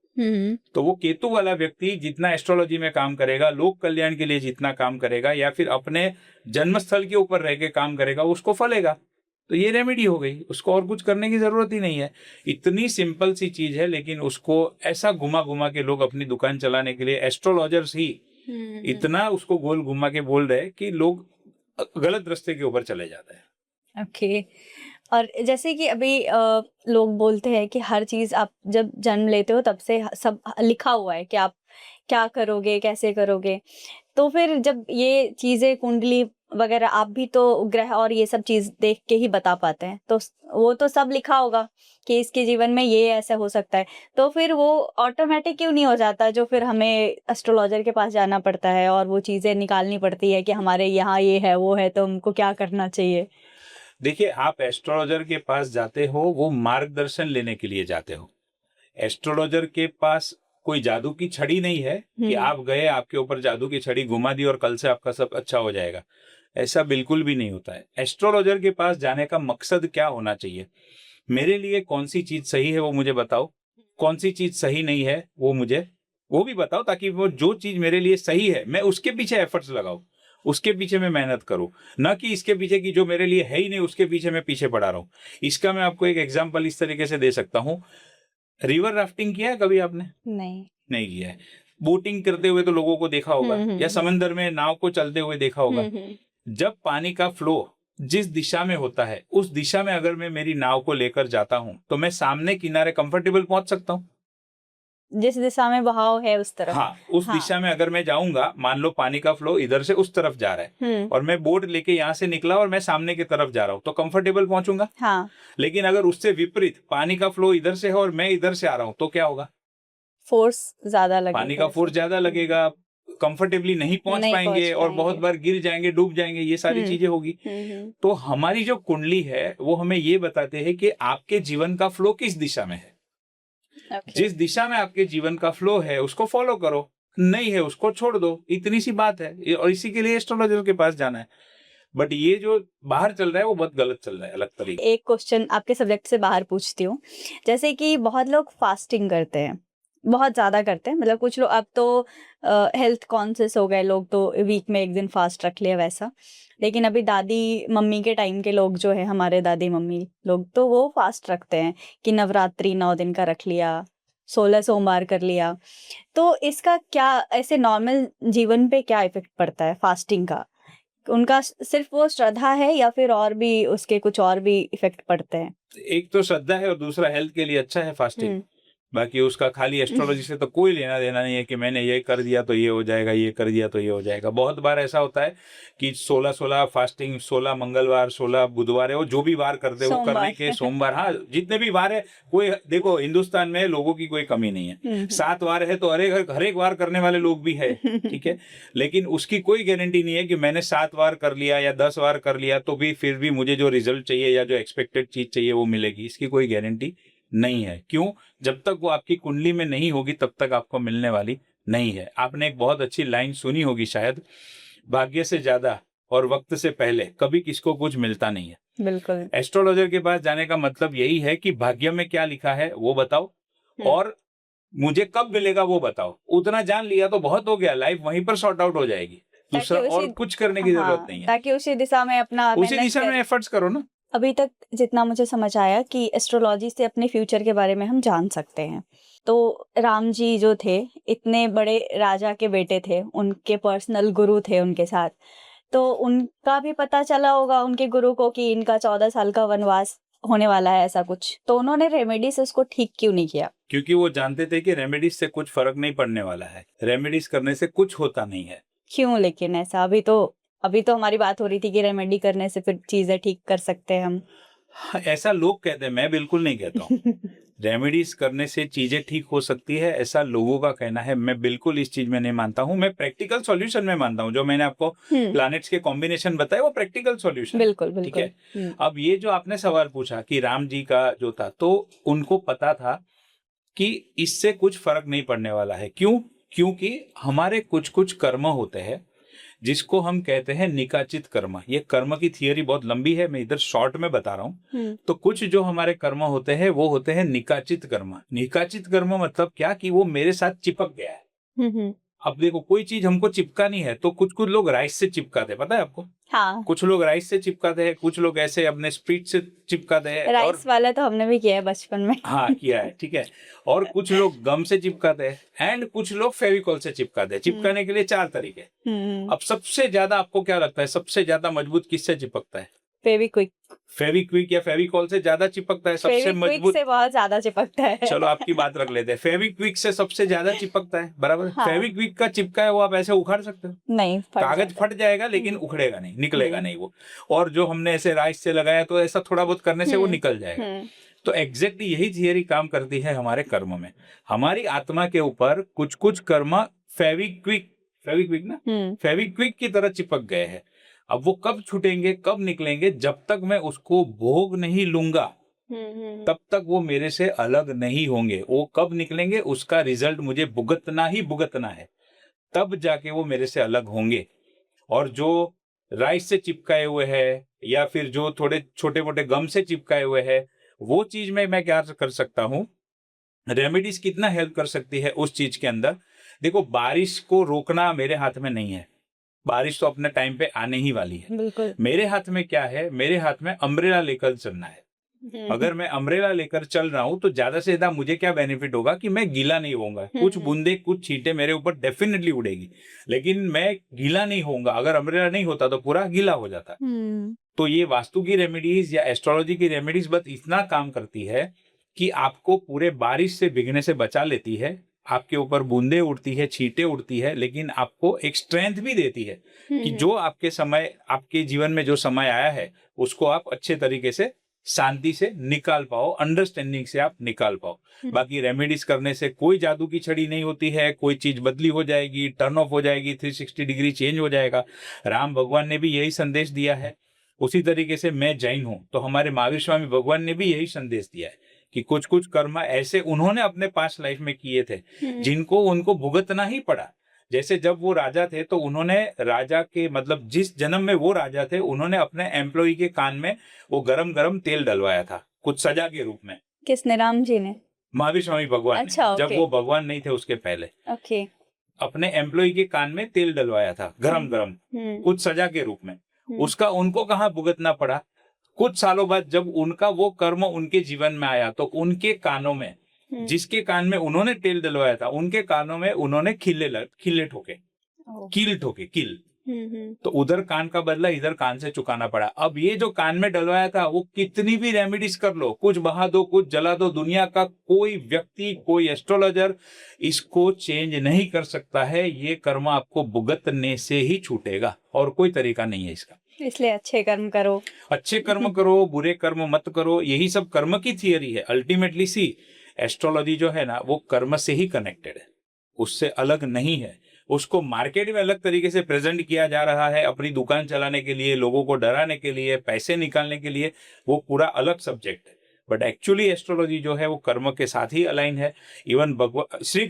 [SPEAKER 2] तो वो केतु वाला व्यक्ति जितना एस्ट्रोलॉजी में काम करेगा, लोक कल्याण के लिए जितना काम करेगा या फिर अपने जन्मस्थल के ऊपर रह के काम करेगा, उसको फलेगा। तो ये रेमेडी हो गई, उसको और कुछ करने की जरूरत ही नहीं है। इतनी सिंपल सी चीज है, लेकिन उसको ऐसा घुमा घुमा के लोग अपनी दुकान चलाने के लिए, एस्ट्रोलॉजर्स ही इतना उसको गोल घुमा के बोल रहे हैं कि लोग गलत रास्ते के ऊपर चले जाते हैं।
[SPEAKER 1] ओके। और जैसे कि अभी लोग बोलते हैं कि हर चीज आप जब जन्म लेते हो तब से सब लिखा हुआ है कि आप क्या करोगे, कैसे करोगे। तो फिर जब ये चीजें, कुंडली वगैरह, आप भी तो ग्रह और ये सब चीज देख के ही बता पाते हैं, तो वो तो सब लिखा होगा कि इसके जीवन में ये ऐसा हो सकता है। तो फिर वो ऑटोमेटिक क्यों नहीं हो जाता, जो फिर हमें एस्ट्रोलॉजर के पास जाना पड़ता है और वो चीजें निकालनी पड़ती है कि हमारे यहाँ ये है, वो है, तो हमको क्या करना चाहिए।
[SPEAKER 2] देखिए, आप एस्ट्रोलॉजर के पास जाते हो वो मार्गदर्शन लेने के लिए जाते हो। एस्ट्रोलॉजर के पास कोई जादू की छड़ी नहीं है कि आप गए, आपके ऊपर जादू की छड़ी घुमा दी और कल से आपका सब अच्छा हो जाएगा। ऐसा बिल्कुल भी नहीं होता है। एस्ट्रोलॉजर के पास जाने का मकसद क्या होना चाहिए, मेरे लिए कौन सी चीज सही है वो मुझे बताओ, कौन सी चीज सही नहीं है वो भी बताओ, ताकि वो जो चीज मेरे लिए सही है मैं उसके पीछे एफर्ट्स लगाऊं, उसके पीछे मैं मेहनत करूं, ना कि इसके पीछे की जो मेरे लिए है ही नहीं उसके पीछे मैं पीछे पड़ा रहूं। इसका मैं आपको एक एग्जांपल इस तरीके से दे सकता हूं। रिवर राफ्टिंग किया है कभी आपने? नहीं किया है। बोटिंग करते हुए तो लोगों को देखा होगा, या समंदर में नाव को चलते हुए देखा होगा। जब पानी का फ्लो जिस दिशा में होता है उस दिशा में अगर मैं मेरी नाव को लेकर जाता हूं तो मैं सामने किनारे कंफर्टेबल पहुंच सकता हूं।
[SPEAKER 1] जिस दिशा में बहाव है उस तरफ।
[SPEAKER 2] हाँ, उस दिशा में अगर मैं जाऊंगा, मान लो पानी का फ्लो इधर से उस तरफ जा रहा है और मैं बोट लेके यहाँ से निकला और मैं सामने की तरफ जा रहा हूँ, तो कंफर्टेबल पहुंचूंगा।
[SPEAKER 1] हाँ।
[SPEAKER 2] लेकिन अगर उससे विपरीत पानी का फ्लो इधर से है और मैं इधर से आ रहा हूँ तो क्या होगा?
[SPEAKER 1] फोर्स ज्यादा लगेगा,
[SPEAKER 2] पानी का फोर्स ज्यादा लगेगा, कंफर्टेबली नहीं पहुंच पाएंगे और बहुत बार गिर जाएंगे, डूब जाएंगे, ये सारी चीजें होगी। तो हमारी जो कुंडली है वो हमें ये बताते हैं कि आपके जीवन का फ्लो किस दिशा में है। जिस दिशा में आपके जीवन का फ्लो है उसको फॉलो करो, नहीं है उसको छोड़ दो, इतनी सी बात है। और इसी के लिए एस्ट्रोलॉजर के पास जाना है। बट ये जो बाहर चल रहा है वो बहुत गलत चल रहा है, अलग तरीके।
[SPEAKER 1] एक क्वेश्चन आपके सब्जेक्ट से बाहर पूछती हूँ। जैसे कि बहुत लोग फास्टिंग करते हैं, बहुत ज्यादा करते हैं, मतलब कुछ लोग, अब तो हेल्थ कॉन्शियस हो गए लोग, तो वीक में एक दिन फास्ट रख लिया वैसा। लेकिन अभी दादी मम्मी के टाइम के लोग जो है, हमारे दादी मम्मी लोग, तो वो फास्ट रखते हैं कि नवरात्रि 9 दिन का रख लिया, 16 सोमवार कर लिया। तो इसका क्या, ऐसे नॉर्मल जीवन पे क्या इफेक्ट पड़ता है फास्टिंग का? उनका सिर्फ वो श्रद्धा है या फिर और भी उसके कुछ और भी इफेक्ट पड़ते हैं?
[SPEAKER 2] एक तो श्रद्धा है और दूसरा हेल्थ के लिए अच्छा है फास्टिंग। बाकी उसका खाली एस्ट्रोलॉजी से तो कोई लेना देना नहीं है कि मैंने ये कर दिया तो ये हो जाएगा, ये कर दिया तो ये हो जाएगा। बहुत बार ऐसा होता है कि 16 फास्टिंग, 16 मंगलवार, 16 बुधवार है, वो जो भी वार करते हैं वो करने के, सोमवार, हाँ जितने भी वार है, कोई देखो हिंदुस्तान में लोगों की कोई कमी नहीं है। 7 वार है तो हर एक वार करने वाले लोग भी है, ठीक है। लेकिन उसकी कोई गारंटी नहीं है कि मैंने 7 वार कर लिया या 10 वार कर लिया तो भी फिर भी मुझे जो रिजल्ट चाहिए या जो एक्सपेक्टेड चीज चाहिए वो मिलेगी। इसकी कोई गारंटी नहीं है। क्यों? जब तक वो आपकी कुंडली में नहीं होगी तब तक आपको मिलने वाली नहीं है। आपने एक बहुत अच्छी लाइन सुनी होगी शायद, भाग्य से ज्यादा और वक्त से पहले कभी किसको कुछ मिलता नहीं है।
[SPEAKER 1] बिल्कुल।
[SPEAKER 2] एस्ट्रोलॉजर के पास जाने का मतलब यही है कि भाग्य में क्या लिखा है वो बताओ और मुझे कब मिलेगा वो बताओ, उतना जान लिया तो बहुत हो गया, लाइफ वहीं पर सॉर्ट आउट हो जाएगी, दूसरा और कुछ करने की जरूरत नहीं है।
[SPEAKER 1] ताकि उसी दिशा में अपना
[SPEAKER 2] उसी दिशा में एफर्ट्स करो ना।
[SPEAKER 1] अभी तक जितना मुझे समझ आया कि एस्ट्रोलॉजी से अपने फ्यूचर के बारे में हम जान सकते हैं। तो राम जी जो थे, इतने बड़े राजा के बेटे थे, उनके पर्सनल गुरु थे उनके साथ, तो उनका भी पता चला होगा उनके गुरु को कि इनका 14 साल का वनवास होने वाला है ऐसा कुछ, तो उन्होंने रेमेडी से उसको ठीक क्यों नहीं किया?
[SPEAKER 2] क्योंकि वो जानते थे कि रेमेडीज से कुछ फर्क नहीं पड़ने वाला है, रेमेडीज करने से कुछ होता नहीं है।
[SPEAKER 1] क्यों लेकिन ऐसा? अभी तो हमारी बात हो रही थी कि रेमेडी करने से फिर चीजें ठीक कर सकते हैं हम।
[SPEAKER 2] ऐसा लोग कहते हैं, मैं बिल्कुल नहीं कहता हूँ। रेमेडीज करने से चीजें ठीक हो सकती है ऐसा लोगों का कहना है, मैं बिल्कुल इस चीज में नहीं मानता हूँ। मैं प्रैक्टिकल सॉल्यूशन में मानता हूँ। जो मैंने आपको प्लैनेट्स के कॉम्बिनेशन बताए वो प्रैक्टिकल सॉल्यूशन,
[SPEAKER 1] बिल्कुल
[SPEAKER 2] ठीक है।
[SPEAKER 1] बिल्कुल।
[SPEAKER 2] अब ये जो आपने सवाल पूछा कि राम जी का जो था, तो उनको पता था कि इससे कुछ फर्क नहीं पड़ने वाला है। क्यों? क्योंकि हमारे कुछ कुछ कर्म होते हैं जिसको हम कहते हैं निकाचित कर्म। ये कर्म की थियरी बहुत लंबी है, मैं इधर शॉर्ट में बता रहा हूँ। तो कुछ जो हमारे कर्म होते हैं वो होते हैं निकाचित कर्म। निकाचित कर्म मतलब क्या कि वो मेरे साथ चिपक गया है। अब देखो, कोई चीज हमको चिपकानी है तो कुछ कुछ लोग राइस से चिपकाते हैं, पता है आपको?
[SPEAKER 1] हाँ।
[SPEAKER 2] कुछ लोग राइस से चिपकाते हैं, कुछ लोग ऐसे अपने स्प्रिट से चिपकाते हैं।
[SPEAKER 1] राइस वाला तो हमने भी किया है बचपन में।
[SPEAKER 2] हाँ, किया है, ठीक है। और कुछ लोग गम से चिपकाते हैं एंड कुछ लोग फेविकॉल से चिपकाते हैं। चिपकाने के लिए 4 तरीके। अब सबसे ज्यादा आपको क्या लगता है, सबसे ज्यादा मजबूत किससे चिपकता है?
[SPEAKER 1] फेविक्विक।
[SPEAKER 2] फेविक्विक या फेविकॉल से ज्यादा चिपकता है? सबसे मजबूत
[SPEAKER 1] से बहुत ज्यादा चिपकता है।
[SPEAKER 2] चलो आपकी बात रख लेते हैं, फेविक्विक से सबसे ज्यादा चिपकता है, बराबर।
[SPEAKER 1] हाँ।
[SPEAKER 2] फेविक्विक का चिपका है वो आप ऐसे उखाड़ सकते हो?
[SPEAKER 1] नहीं,
[SPEAKER 2] कागज फट जाएगा लेकिन उखड़ेगा नहीं, निकलेगा नहीं वो। और जो हमने ऐसे राइस से लगाया तो ऐसा थोड़ा बहुत करने से वो निकल जाएगा। तो एग्जैक्टली यही थियरी काम करती है हमारे कर्म में। हमारी आत्मा के ऊपर कुछ कुछ कर्म फेविक्विक की तरह चिपक गए हैं। अब वो कब छूटेंगे, कब निकलेंगे? जब तक मैं उसको भोग नहीं लूंगा तब तक वो मेरे से अलग नहीं होंगे। वो कब निकलेंगे उसका रिजल्ट मुझे भुगतना ही भुगतना है, तब जाके वो मेरे से अलग होंगे। और जो राइस से चिपकाए हुए हैं या फिर जो थोड़े छोटे मोटे गम से चिपकाए हुए हैं, वो चीज में मैं क्या कर सकता हूँ? रेमेडीज कितना हेल्प कर सकती है उस चीज के अंदर? देखो, बारिश को रोकना मेरे हाथ में नहीं है, बारिश तो अपने टाइम पे आने ही वाली है। बिल्कुल। मेरे हाथ में क्या है? मेरे हाथ में अम्ब्रेला लेकर चलना है। अगर मैं अम्ब्रेला लेकर चल रहा हूं तो ज्यादा से ज्यादा मुझे क्या बेनिफिट होगा कि मैं गीला नहीं होऊंगा। कुछ बूंदे कुछ छींटे मेरे ऊपर डेफिनेटली उड़ेगी, लेकिन मैं गीला नहीं होऊंगा। अगर अम्ब्रेला नहीं होता तो पूरा गीला हो जाता। तो ये वास्तु की रेमेडीज या एस्ट्रोलॉजी की रेमेडीज बस इतना काम करती है कि आपको पूरे बारिश से भीगने से बचा लेती है। आपके ऊपर बूंदे उड़ती है, छींटे उड़ती है, लेकिन आपको एक स्ट्रेंथ भी देती है कि जो आपके जीवन में जो समय आया है उसको आप अच्छे तरीके से शांति से निकाल पाओ, अंडरस्टैंडिंग से आप निकाल पाओ। बाकी रेमेडीज करने से कोई जादू की छड़ी नहीं होती है, कोई चीज बदली हो जाएगी, टर्न ऑफ हो जाएगी, 360 डिग्री चेंज हो जाएगा। राम भगवान ने भी यही संदेश दिया है। उसी तरीके से मैं जैन हूं तो हमारे महावीर स्वामी भगवान ने भी यही संदेश दिया है कि कुछ कुछ कर्म ऐसे उन्होंने अपने पास्ट लाइफ में किए थे जिनको उनको भुगतना ही पड़ा। जैसे जब वो राजा थे तो उन्होंने राजा के मतलब जिस जन्म में वो राजा थे उन्होंने अपने एम्प्लॉय के कान में वो गरम गरम तेल डलवाया था कुछ सजा के रूप में।
[SPEAKER 1] किसने? राम जी ने?
[SPEAKER 2] महावीर स्वामी भगवान ने, जब वो भगवान नहीं थे उसके पहले अपने एम्प्लॉय के कान में तेल डलवाया था गरम गरम कुछ सजा के रूप में। उसका उनको कहाँ भुगतना पड़ा? कुछ सालों बाद जब उनका वो कर्म उनके जीवन में आया तो उनके कानों में, जिसके कान में उन्होंने तेल डलवाया था, उनके कानों में उन्होंने कील ठोके। तो उधर कान का बदला इधर कान से चुकाना पड़ा। अब ये जो कान में डलवाया था वो कितनी भी रेमेडीज कर लो, कुछ बहा दो, कुछ जला दो, दुनिया का कोई व्यक्ति, कोई एस्ट्रोलॉजर इसको चेंज नहीं कर सकता है। ये कर्म आपको भुगतने से ही छूटेगा और कोई तरीका नहीं है इसका।
[SPEAKER 1] इसलिए अच्छे कर्म करो,
[SPEAKER 2] बुरे कर्म मत करो। यही सब कर्म की थियरी है। अल्टीमेटली सी एस्ट्रोलॉजी जो है ना वो कर्म से ही कनेक्टेड है, उससे अलग नहीं है। उसको मार्केट में अलग तरीके से प्रेजेंट किया जा रहा है अपनी दुकान चलाने के लिए, लोगों को डराने के लिए, पैसे निकालने के लिए, वो पूरा अलग सब्जेक्ट है। बट एक्चुअली एस्ट्रोलॉजी जो है वो कर्म के साथ ही अलाइन है। इवन श्री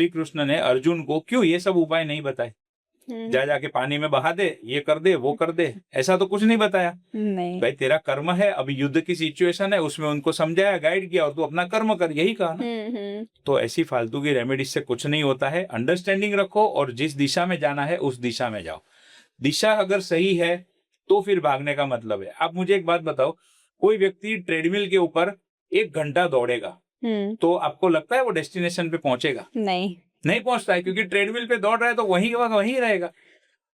[SPEAKER 2] कृष्ण ने अर्जुन को क्यों ये सब उपाय नहीं बताए? जा जाके पानी में बहा दे, ये कर दे, वो कर दे, ऐसा तो कुछ नहीं बताया।
[SPEAKER 1] नहीं।
[SPEAKER 2] भाई तेरा कर्म है, अभी युद्ध की सिचुएशन है, उसमें उनको समझाया, गाइड किया और तू अपना कर्म कर, यही कहा ना। तो ऐसी फालतू की रेमेडी से कुछ नहीं होता है। अंडरस्टैंडिंग रखो और जिस दिशा में जाना है उस दिशा में जाओ। दिशा अगर सही है तो फिर भागने का मतलब है। आप मुझे एक बात बताओ, कोई व्यक्ति ट्रेडमिल के ऊपर 1 घंटा दौड़ेगा तो आपको लगता है वो डेस्टिनेशन पे पहुंचेगा? नहीं पहुंचता है, क्योंकि ट्रेडमिल पे दौड़ रहा है तो वहीं रहेगा।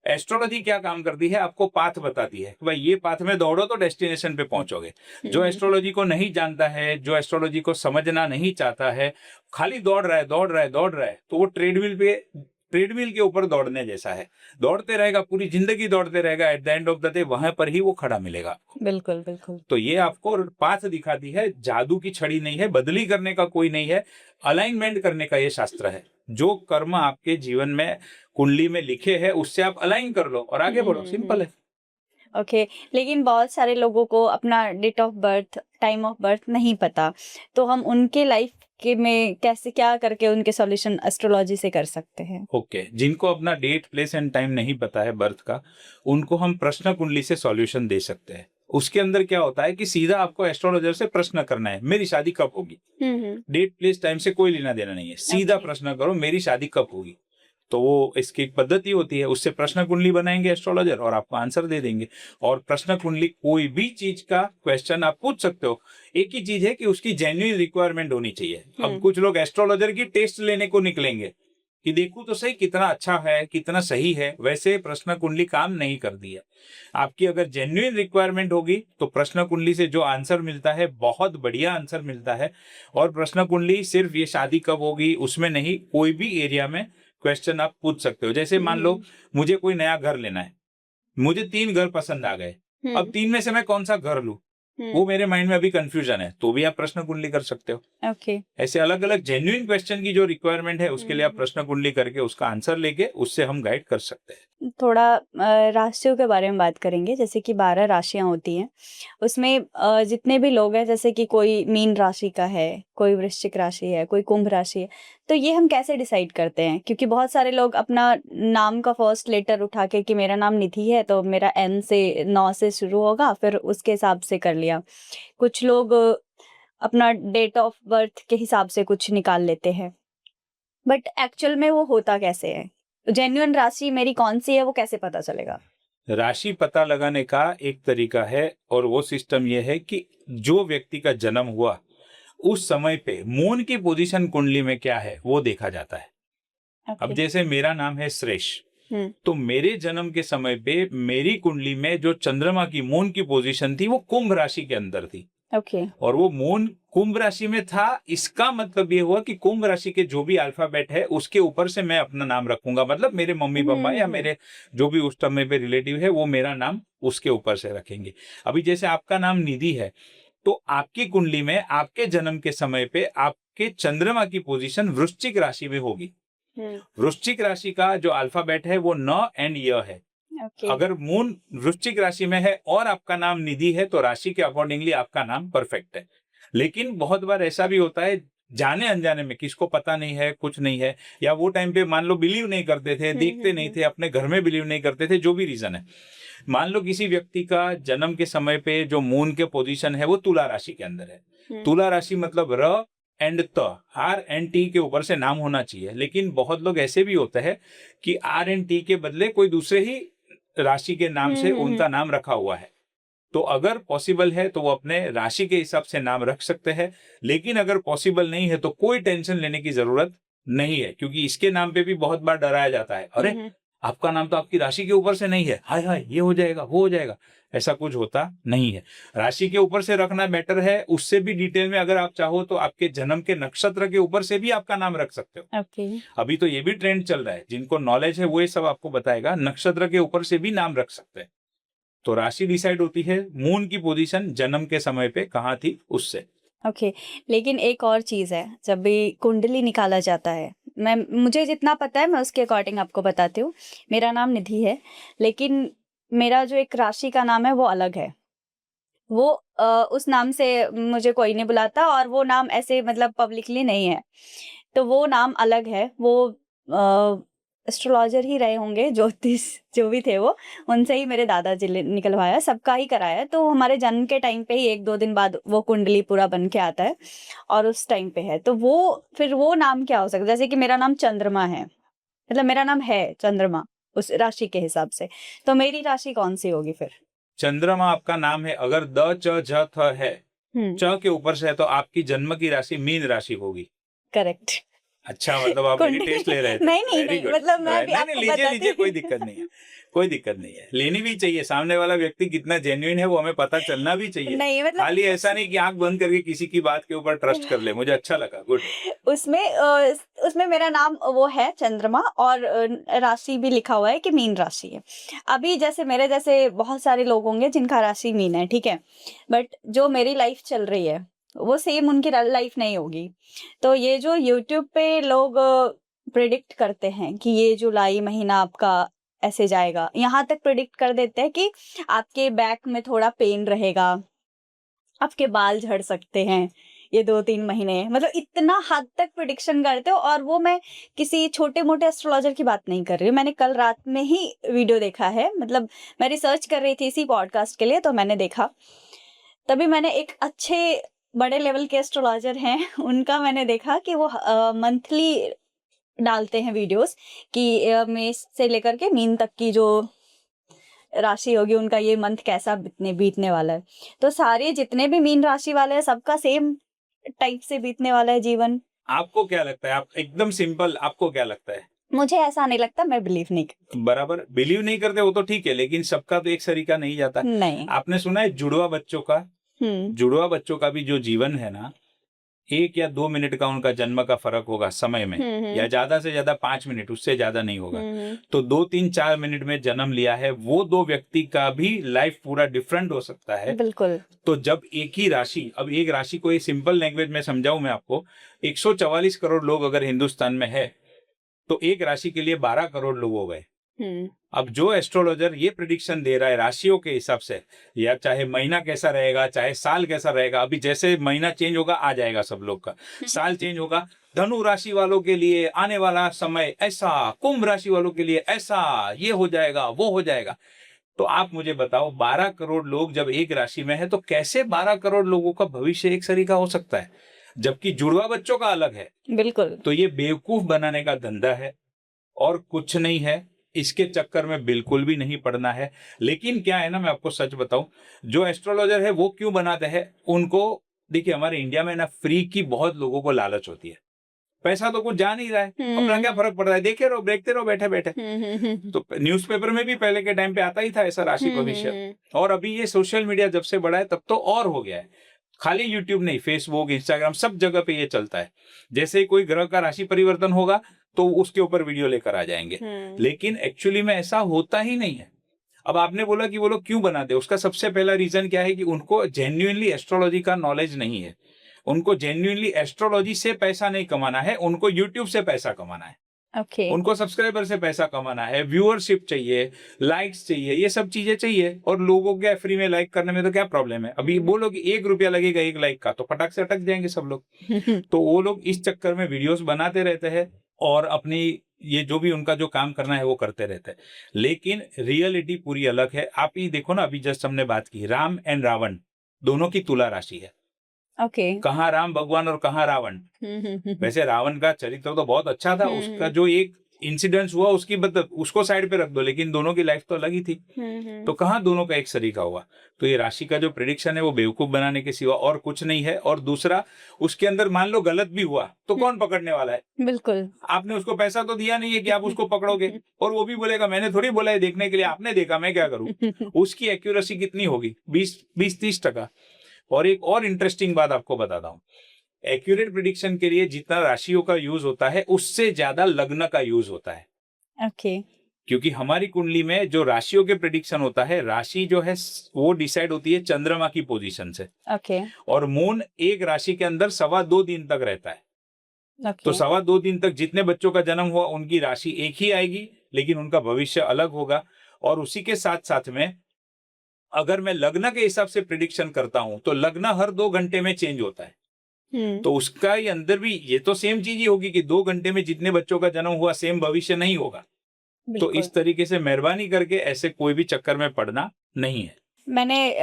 [SPEAKER 2] एस्ट्रोलॉजी क्या काम करती है, आपको पाथ बताती है कि भाई ये पाथ में दौड़ो तो डेस्टिनेशन पे पहुंचोगे। जो एस्ट्रोलॉजी को नहीं जानता है, जो एस्ट्रोलॉजी को समझना नहीं चाहता है, खाली दौड़ रहा है, तो वो ट्रेडमिल के ऊपर दौड़ने जैसा है। दौड़ते रहेगा, पूरी जिंदगी दौड़ते रहेगा, at the end of the day वहां पर ही वो खड़ा मिलेगा आपको।
[SPEAKER 1] बिल्कुल बिल्कुल।
[SPEAKER 2] तो ये आपको पाथ दिखाती है, जादू की छड़ी नहीं है, बदली करने का कोई नहीं है, अलाइनमेंट करने का ये शास्त्र है। जो कर्म आपके जीवन में कुंडली में लिखे हैं उससे आप अलाइन कर लो और आगे बढ़ो, सिंपल है।
[SPEAKER 1] ओके लेकिन बहुत सारे लोगों को अपना date of birth, time of birth नहीं पता, तो हम उनके लाइफ के में कैसे, क्या करके उनके सॉल्यूशन एस्ट्रोलॉजी से कर सकते हैं?
[SPEAKER 2] ओके, जिनको अपना डेट, प्लेस एंड टाइम नहीं पता है बर्थ का, उनको हम प्रश्न कुंडली से सॉल्यूशन दे सकते हैं। उसके अंदर क्या होता है कि सीधा आपको एस्ट्रोलॉजर से प्रश्न करना है, मेरी शादी कब होगी। डेट, प्लेस, टाइम से कोई लेना देना नहीं है, सीधा प्रश्न करो, मेरी शादी कब होगी। तो वो इसकी एक पद्धति होती है, उससे प्रश्न कुंडली बनाएंगे एस्ट्रोलॉजर और आपको आंसर दे देंगे। और प्रश्न कुंडली, कोई भी चीज का क्वेश्चन आप पूछ सकते हो। एक ही चीज है कि उसकी जेन्युइन रिक्वायरमेंट होनी चाहिए। अब कुछ लोग एस्ट्रोलॉजर की टेस्ट लेने को निकलेंगे कि देखूं तो सही कितना अच्छा है, कितना सही है, वैसे प्रश्न कुंडली काम नहीं करती है। आपकी अगर जेन्युइन रिक्वायरमेंट होगी तो प्रश्न कुंडली से जो आंसर मिलता है बहुत बढ़िया आंसर मिलता है। और प्रश्न कुंडली सिर्फ ये शादी कब होगी उसमें नहीं, कोई भी एरिया में क्वेश्चन आप पूछ सकते हो। जैसे मान लो मुझे कोई नया घर लेना है, मुझे 3 घर पसंद आ गए, अब 3 में से मैं कौन सा घर लूं, वो मेरे माइंड में अभी कंफ्यूजन है, तो भी आप प्रश्न कुंडली कर सकते हो। ऐसे अलग अलग जेन्युइन क्वेश्चन की जो रिक्वायरमेंट है उसके लिए आप प्रश्न कुंडली करके उसका आंसर लेके उससे हम गाइड कर सकते हैं।
[SPEAKER 1] थोड़ा राशियों के बारे में बात करेंगे। जैसे कि 12 राशियां होती हैं, उसमें जितने भी लोग हैं, जैसे कि कोई मीन राशि का है, कोई वृश्चिक राशि है, कोई कुंभ राशि है, तो ये हम कैसे डिसाइड करते हैं? क्योंकि बहुत सारे लोग अपना नाम का फर्स्ट लेटर उठा के कि मेरा नाम निधि है तो मेरा N से 9 से शुरू होगा, फिर उसके हिसाब से कर लिया। कुछ लोग अपना डेट ऑफ बर्थ के हिसाब से कुछ निकाल लेते हैं, बट एक्चुअल में वो होता कैसे है? जेन्युइन राशि मेरी कौन सी है वो कैसे पता चलेगा?
[SPEAKER 2] राशि पता लगाने का एक तरीका है और वो सिस्टम ये है कि जो व्यक्ति का जन्म हुआ उस समय पे मून की पोजीशन कुंडली में क्या है वो देखा जाता है। अब जैसे मेरा नाम है श्रेष, तो मेरे जन्म के समय पे मेरी कुंडली में जो चंद्रमा की मून की पोजीशन थी वो कुंभ राशि के अंदर थी। और वो मून कुंभ राशि में था, इसका मतलब ये हुआ कि कुंभ राशि के जो भी अल्फाबेट है उसके ऊपर से मैं अपना नाम रखूंगा। मतलब मेरे मम्मी पापा या मेरे जो भी उस समय पे रिलेटिव है वो मेरा नाम उसके ऊपर से रखेंगे। अभी जैसे आपका नाम निधि है, तो आपकी कुंडली में आपके जन्म के समय पे आपके चंद्रमा की पोजीशन वृश्चिक राशि में होगी। वृश्चिक राशि का जो अल्फाबेट है वो न एंड य है। अगर मून वृश्चिक राशि में है और आपका नाम निधि है तो राशि के अकॉर्डिंगली आपका नाम परफेक्ट है। लेकिन बहुत बार ऐसा भी होता है, जाने अनजाने में, किसको पता नहीं है, कुछ नहीं है, या वो टाइम पे मान लो बिलीव नहीं करते थे, देखते नहीं थे, अपने घर में बिलीव नहीं करते थे, जो भी रीजन है। मान लो किसी व्यक्ति का जन्म के समय पे जो मून के पोजीशन है वो तुला राशि के अंदर है। तुला राशि मतलब र एंड त, आर एंड टी के ऊपर से नाम होना चाहिए। लेकिन बहुत लोग ऐसे भी होते हैं कि आर एंड टी के बदले कोई दूसरे ही राशि के नाम से उनका नाम रखा हुआ है। तो अगर पॉसिबल है तो वो अपने राशि के हिसाब से नाम रख सकते हैं। लेकिन अगर पॉसिबल नहीं है तो कोई टेंशन लेने की जरूरत नहीं है, क्योंकि इसके नाम पे भी बहुत बार डराया जाता है, अरे आपका नाम तो आपकी राशि के ऊपर से नहीं है, हाय हाय ये हो जाएगा वो हो जाएगा। ऐसा कुछ होता नहीं है। राशि के ऊपर से रखना बेटर है। उससे भी डिटेल में अगर आप चाहो तो आपके जन्म के नक्षत्र के ऊपर से भी आपका नाम रख सकते हो। अभी तो ये भी ट्रेंड चल रहा है, जिनको नॉलेज है वो ये सब आपको बताएगा, नक्षत्र के ऊपर से भी नाम रख सकते हैं। तो राशि डिसाइड होती है मून की पोजीशन जन्म के समय पे कहाँ थी उससे।
[SPEAKER 1] लेकिन एक और चीज है, जब भी कुंडली निकाला जाता है, मुझे जितना पता है मैं उसके अकॉर्डिंग आपको बताती हूँ। मेरा नाम निधि है, लेकिन मेरा जो एक राशि का नाम है वो अलग है। वो उस नाम से मुझे कोई नहीं बुलाता, और वो नाम ऐसे मतलब पब्लिकली नहीं है, तो वो नाम अलग है। वो एस्ट्रोलॉजर ही रहे होंगे, ज्योतिष जो भी थे वो, उनसे ही मेरे दादाजी ने निकलवाया, सबका ही कराया। तो हमारे जन्म के टाइम पे ही 1-2 दिन बाद वो कुंडली पूरा बन के आता है और उस टाइम पे है। तो वो फिर वो नाम क्या हो सकता है? जैसे कि मेरा नाम चंद्रमा है, मतलब मेरा नाम है चंद्रमा उस राशि के हिसाब से, तो मेरी राशि कौन सी होगी फिर?
[SPEAKER 2] चंद्रमा आपका नाम है, अगर द च झ थ है, च के ऊपर से है, तो आपकी जन्म की राशि मीन राशि होगी।
[SPEAKER 1] करेक्ट।
[SPEAKER 2] अच्छा, मतलब आप मेरी टेस्ट ले रहे थे।
[SPEAKER 1] नहीं, मतलब मैं भी आपको
[SPEAKER 2] लीजिए
[SPEAKER 1] बताती
[SPEAKER 2] कोई दिक्कत नहीं है, कोई दिक्कत नहीं है, लेनी भी चाहिए। सामने वाला व्यक्ति कितना जेन्युइन है वो हमें पता चलना भी चाहिए।
[SPEAKER 1] नहीं, मतलब
[SPEAKER 2] खाली ऐसा नहीं कि आंख बंद करके किसी की बात के ऊपर ट्रस्ट कर ले। मुझे अच्छा लगा, गुड।
[SPEAKER 1] उसमें मेरा नाम वो है चंद्रमा, और राशि भी लिखा हुआ है कि मीन राशि है। अभी जैसे मेरे जैसे बहुत सारे लोग होंगे जिनका राशि मीन है, ठीक है, बट जो मेरी लाइफ चल रही है वो सेम उनकी लाइफ नहीं होगी। तो ये जो यूट्यूब पे लोग प्रिडिक्ट करते हैं कि ये जुलाई महीना आपका ऐसे जाएगा, यहाँ तक प्रिडिक्ट कर देते हैं कि आपके बैक में थोड़ा पेन रहेगा, आपके बाल झड़ सकते हैं ये 2-3 महीने, मतलब इतना हद तक प्रिडिक्शन करते हो। और वो मैं किसी छोटे-मोटे एस्ट्रोलॉजर की बात नहीं कर रही हूँ। मैंने कल रात में ही वीडियो देखा है, मतलब मैं रिसर्च कर रही थी इसी पॉडकास्ट के लिए, तो मैंने देखा। तभी मैंने एक अच्छे बड़े लेवल के एस्ट्रोलॉजर हैं, उनका मैंने देखा कि वो मंथली डालते हैं वीडियोस कि मेष से लेकर के मीन तक की जो राशि होगी उनका ये मंथ कैसा बीतने वाला है। तो सारे जितने भी मीन राशि वाले हैं सबका सेम टाइप से बीतने वाला है जीवन।
[SPEAKER 2] आपको क्या लगता है? आप एकदम सिंपल, आपको क्या लगता है?
[SPEAKER 1] मुझे ऐसा नहीं लगता, मैं बिलीव नहीं करती।
[SPEAKER 2] बराबर, बिलीव नहीं करते वो तो ठीक है, लेकिन सबका तो एक सरीका नहीं जाता।
[SPEAKER 1] नहीं।
[SPEAKER 2] आपने सुना है जुड़वा बच्चों का? जुड़वा बच्चों का भी जो जीवन है ना, 1 या 2 मिनट का उनका जन्म का फर्क होगा समय में, या ज्यादा से ज्यादा 5 मिनट, उससे ज्यादा नहीं होगा। तो 2-3-4 मिनट में जन्म लिया है वो दो व्यक्ति का भी लाइफ पूरा डिफरेंट हो सकता है।
[SPEAKER 1] बिल्कुल।
[SPEAKER 2] तो जब एक ही राशि, अब एक राशि को सिंपल लैंग्वेज में समझाऊं मैं आपको, 144 करोड़ लोग अगर हिंदुस्तान में है तो एक राशि के लिए 12 करोड़ लोग हो गए। अब जो एस्ट्रोलॉजर ये प्रिडिक्शन दे रहा है राशियों के हिसाब से, या चाहे महीना कैसा रहेगा, चाहे साल कैसा रहेगा, अभी जैसे महीना चेंज होगा आ जाएगा सब लोग का, साल चेंज होगा, धनु राशि वालों के लिए आने वाला समय ऐसा, कुंभ राशि वालों के लिए ऐसा, ये हो जाएगा, वो हो जाएगा। तो आप मुझे बताओ, 12 करोड़ लोग जब एक राशि में है तो कैसे 12 करोड़ लोगों का भविष्य एक सरीका हो सकता है, जबकि जुड़वा बच्चों का अलग है।
[SPEAKER 1] बिल्कुल।
[SPEAKER 2] तो ये बेवकूफ बनाने का धंधा है और कुछ नहीं है, इसके चक्कर में बिल्कुल भी नहीं पड़ना है। लेकिन क्या है ना, मैं आपको सच बताऊं, जो एस्ट्रोलॉजर है वो क्यों बनाते हैं उनको, देखिए हमारे इंडिया में ना फ्री की बहुत लोगों को लालच होती है। पैसा तो कुछ जा नहीं रहा है, अपना क्या फर्क पड़ रहा है, देखते रहो बैठे बैठे। तो न्यूज़पेपर में भी पहले के टाइम पे आता ही था ऐसा राशि भविष्य, और अभी ये सोशल मीडिया जब से बढ़ा है तब तो और हो गया है। खाली यूट्यूब नहीं, फेसबुक, इंस्टाग्राम, सब जगह पे ये चलता है। जैसे ही कोई ग्रह का राशि परिवर्तन होगा तो उसके ऊपर वीडियो लेकर आ जाएंगे, लेकिन एक्चुअली में ऐसा होता ही नहीं है। अब आपने बोला कि वो लोग क्यों बनाते हैं, उसका सबसे पहला रीजन क्या है कि उनको जेन्युइनली एस्ट्रोलॉजी का नॉलेज नहीं है। उनको जेन्युइनली एस्ट्रोलॉजी से पैसा नहीं कमाना है, उनको यूट्यूब से पैसा कमाना है। उनको सब्सक्राइबर से पैसा कमाना है, व्यूअरशिप चाहिए, लाइक्स चाहिए, ये सब चीजें चाहिए। और लोगों के फ्री में लाइक करने में तो क्या प्रॉब्लम है? अभी बोलो कि 1 रुपया लगेगा 1 लाइक का, तो फटाक से अटक जाएंगे सब लोग। तो वो लोग इस चक्कर में वीडियोस बनाते रहते हैं और अपनी ये जो भी उनका जो काम करना है वो करते रहते हैं, लेकिन रियलिटी पूरी अलग है। आप ही देखो ना, अभी जस्ट हमने बात की, राम एंड रावण दोनों की तुला राशि है। कहाँ राम भगवान और कहाँ रावण। वैसे रावण का चरित्र तो बहुत अच्छा था, उसका जो एक इंसिडेंस हुआ उसकी मतलब उसको साइड पे रख दो, लेकिन दोनों की लाइफ तो अलग ही थी। तो कहाँ दोनों का एक सरीका हुआ। तो ये राशि का जो प्रेडिक्शन है वो बेवकूफ बनाने के सिवा और कुछ नहीं है। और दूसरा, उसके अंदर मान लो गलत भी हुआ तो कौन पकड़ने वाला है? बिल्कुल, आपने उसको पैसा तो दिया नहीं है कि आप उसको पकड़ोगे, और वो भी बोलेगा मैंने थोड़ी बोला है देखने के लिए, आपने देखा, मैं क्या करूं। उसकी एक्यूरेसी कितनी होगी? 20-30%। और एक और इंटरेस्टिंग बात आपको बताता हूँ, एक्यूरेट प्रिडिक्शन के लिए जितना राशियों का यूज होता है उससे ज्यादा लग्न का यूज होता है। क्योंकि हमारी कुंडली में जो राशियों के प्रिडिक्शन होता है, राशि जो है वो डिसाइड होती है चंद्रमा की पोजीशन से। और मून एक राशि के अंदर 2.25 दिन तक रहता है। तो 2.25 दिन तक जितने बच्चों का जन्म हुआ उनकी राशि एक ही आएगी, लेकिन उनका भविष्य अलग होगा। और उसी के साथ साथ में अगर मैं लग्न के हिसाब से प्रिडिक्शन करता हूं तो लग्न हर 2 घंटे में चेंज होता है। तो उसका ही अंदर भी ये तो सेम चीज ही होगी कि 2 घंटे में जितने बच्चों का जन्म हुआ सेम भविष्य नहीं होगा। तो इस तरीके से मेहरबानी करके ऐसे कोई भी चक्कर में पड़ना नहीं है।
[SPEAKER 1] मैंने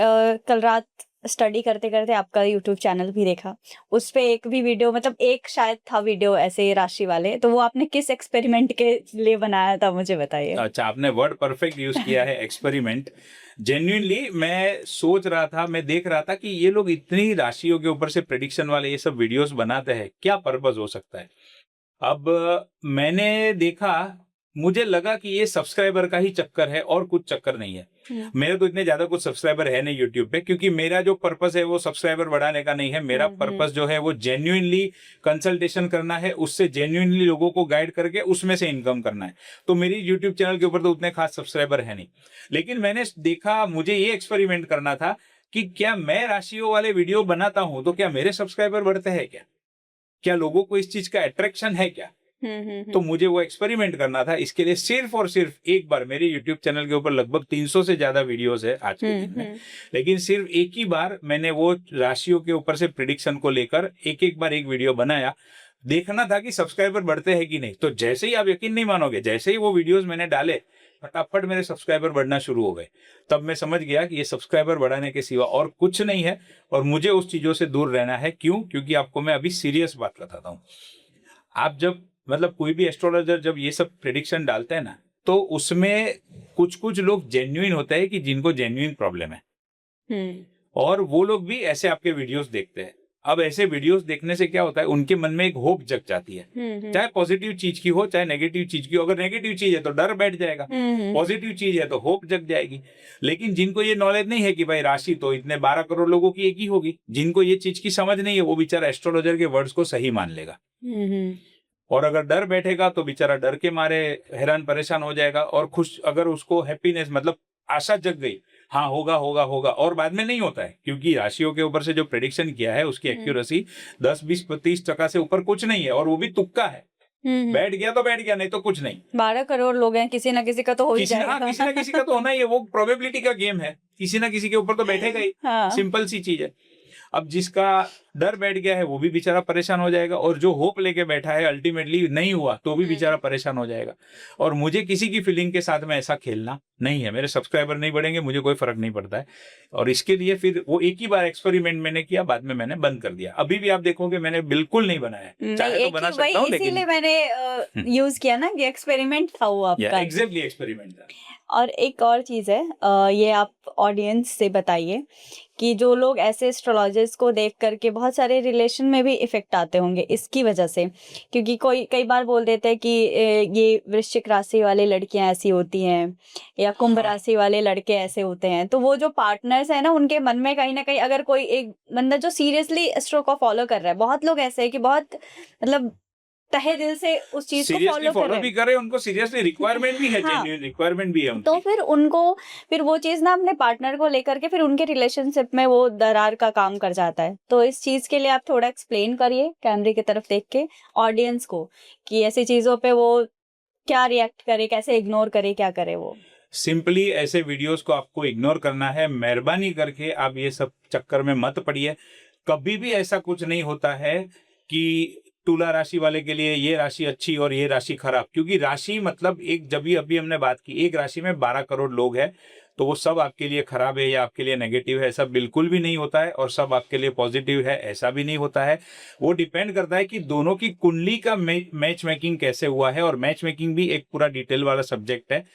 [SPEAKER 1] कल रात स्टडी करते करते आपका यूट्यूब चैनल भी देखा, उस पे एक भी वीडियो, मतलब एक शायद था वीडियो ऐसे राशि वाले, तो वो आपने किस एक्सपेरिमेंट के लिए बनाया था मुझे बताइए।
[SPEAKER 2] अच्छा, आपने वर्ड परफेक्ट यूज किया है, एक्सपेरिमेंट। जेन्युइनली मैं सोच रहा था, मैं देख रहा था कि ये लोग इतनी राशियों के ऊपर से प्रेडिक्शन वाले ये सब वीडियोस बनाते हैं, क्या पर्पस हो सकता है। अब मैंने देखा, मुझे लगा कि ये सब्सक्राइबर का ही चक्कर है और कुछ चक्कर नहीं है। मेरे तो इतने ज्यादा कुछ सब्सक्राइबर है नहीं यूट्यूब पे, क्योंकि मेरा जो पर्पस है वो सब्सक्राइबर बढ़ाने का नहीं है। मेरा पर्पस जो है वो जेन्युइनली कंसल्टेशन करना है, उससे जेन्युइनली लोगों को गाइड करके उसमें से इनकम करना है। तो मेरी यूट्यूब चैनल के ऊपर तो उतने खास सब्सक्राइबर है नहीं, लेकिन मैंने देखा, मुझे ये एक्सपेरिमेंट करना था कि क्या मैं राशियों वाले वीडियो बनाता हूं तो क्या मेरे सब्सक्राइबर बढ़ते हैं, क्या लोगों को इस चीज का अट्रैक्शन है क्या। तो मुझे वो एक्सपेरिमेंट करना था। इसके लिए सिर्फ और सिर्फ एक बार, मेरे YouTube चैनल के ऊपर लगभग 300 से ज्यादा वीडियोस है आज के दिन में, लेकिन सिर्फ एक ही बार मैंने वो राशियों के ऊपर से प्रिडिक्शन को लेकर एक बार एक वीडियो बनाया। देखना था कि सब्सक्राइबर बढ़ते हैं कि नहीं। तो जैसे ही, आप यकीन नहीं मानोगे, जैसे ही वो वीडियोस मैंने डाले, फटाफट मेरे सब्सक्राइबर बढ़ना शुरू हो गए। तब मैं समझ गया कि ये सब्सक्राइबर बढ़ाने के सिवा और कुछ नहीं है, और मुझे उस चीजों से दूर रहना है। क्यों? क्योंकि आपको मैं अभी सीरियस बात बताता हूँ। आप जब, मतलब कोई भी एस्ट्रोलॉजर जब ये सब प्रेडिक्शन डालते हैं ना, तो उसमें कुछ कुछ लोग जेन्युइन होते हैं कि जिनको जेन्युइन प्रॉब्लम है, और वो लोग भी ऐसे आपके वीडियोस देखते हैं। अब ऐसे वीडियोस देखने से क्या होता है, उनके मन में एक होप जग जाती है, चाहे पॉजिटिव चीज की हो चाहे नेगेटिव चीज की हो। अगर नेगेटिव चीज है तो डर बैठ जाएगा, पॉजिटिव चीज है तो होप जग जाएगी। लेकिन जिनको ये नॉलेज नहीं है कि भाई राशि तो इतने 12 करोड़ लोगों की एक ही होगी, जिनको ये चीज की समझ नहीं है, वो बेचारा एस्ट्रोलॉजर के वर्ड्स को सही मान लेगा। और अगर डर बैठेगा तो बेचारा डर के मारे हैरान परेशान हो जाएगा, और खुश, अगर उसको हैप्पीनेस, मतलब आशा जग गई, हाँ होगा होगा होगा, और बाद में नहीं होता है, क्योंकि राशियों के ऊपर से जो प्रेडिक्शन किया है उसकी एक्यूरेसी 10-20-30% से ऊपर कुछ नहीं है, और वो भी तुक्का है। बैठ गया तो बैठ गया, नहीं तो कुछ नहीं।
[SPEAKER 1] 12 करोड़ लोग हैं, किसी ना किसी का तो हो ही जाएगा।
[SPEAKER 2] किसी ना किसी का तो होना ही है, वो प्रोबेबिलिटी का गेम है, किसी ना किसी के ऊपर तो बैठेगा ही। सिंपल सी चीज है। अब जिसका डर बैठ गया है वो भी बेचारा परेशान हो जाएगा, और जो होप लेके बैठा है अल्टीमेटली नहीं हुआ तो भी बेचारा परेशान हो जाएगा। और मुझे किसी की फीलिंग के साथ में ऐसा खेलना नहीं है। मेरे सब्सक्राइबर नहीं बढ़ेंगे, मुझे कोई फर्क नहीं पड़ता है। और इसके लिए फिर वो एक ही बार एक्सपेरिमेंट मैंने किया, बाद में मैंने बंद कर दिया। अभी भी आप देखोगे मैंने बिल्कुल नहीं बनाया, चाहे तो बना सकता हूँ, लेकिन
[SPEAKER 1] इसीलिए मैंने यूज किया ना कि एक्सपेरिमेंट था वो आपका।
[SPEAKER 2] एग्जैक्टली एक्सपेरिमेंट था।
[SPEAKER 1] और एक और चीज है, ये आप ऑडियंस से बताइए कि जो लोग ऐसे एस्ट्रोलॉजर्स को देख करके बहुत सारे रिलेशन में भी इफेक्ट आते होंगे इसकी वजह से, क्योंकि कई बार बोल देते हैं कि ये वृश्चिक राशि वाली लड़कियां ऐसी होती हैं या कुंभ राशि वाले लड़के ऐसे होते हैं। तो वो जो पार्टनर्स है ना, उनके मन में कहीं ना कहीं, अगर कोई एक बंदा जो सीरियसली एस्ट्रो को फॉलो कर रहा है, बहुत लोग ऐसे हैं कि बहुत, मतलब तहे दिल से उस चीज को फॉलो
[SPEAKER 2] भी कर रहे हैं, उनको सीरियसली रिक्वायरमेंट भी है, जेन्युइन रिक्वायरमेंट भी है उनकी।
[SPEAKER 1] तो फिर वो चीज ना अपने पार्टनर को लेकर के फिर उनके रिलेशनशिप में वो दरार का काम कर जाता है। तो इस चीज के लिए आप थोड़ा एक्सप्लेन करिए कैमरे की तरफ देख के ऑडियंस को कि ऐसी चीजों पे वो क्या रिएक्ट करे, कैसे इग्नोर करे, क्या करे वो।
[SPEAKER 2] सिंपली ऐसे वीडियोस को आपको इग्नोर करना है। मेहरबानी करके आप ये सब चक्कर में मत पड़िए। कभी भी ऐसा कुछ नहीं होता है कि तुला राशि वाले के लिए ये राशि अच्छी और ये राशि खराब, क्योंकि राशि मतलब एक, जब भी अभी हमने बात की, एक राशि में 12 करोड़ लोग हैं, तो वो सब आपके लिए खराब है या आपके लिए नेगेटिव है, ऐसा बिल्कुल भी नहीं होता है। और सब आपके लिए पॉजिटिव है, ऐसा भी नहीं होता है। वो डिपेंड करता है कि दोनों की कुंडली का मैच मेकिंग कैसे हुआ है, और मैच मेकिंग भी एक पूरा डिटेल वाला सब्जेक्ट है।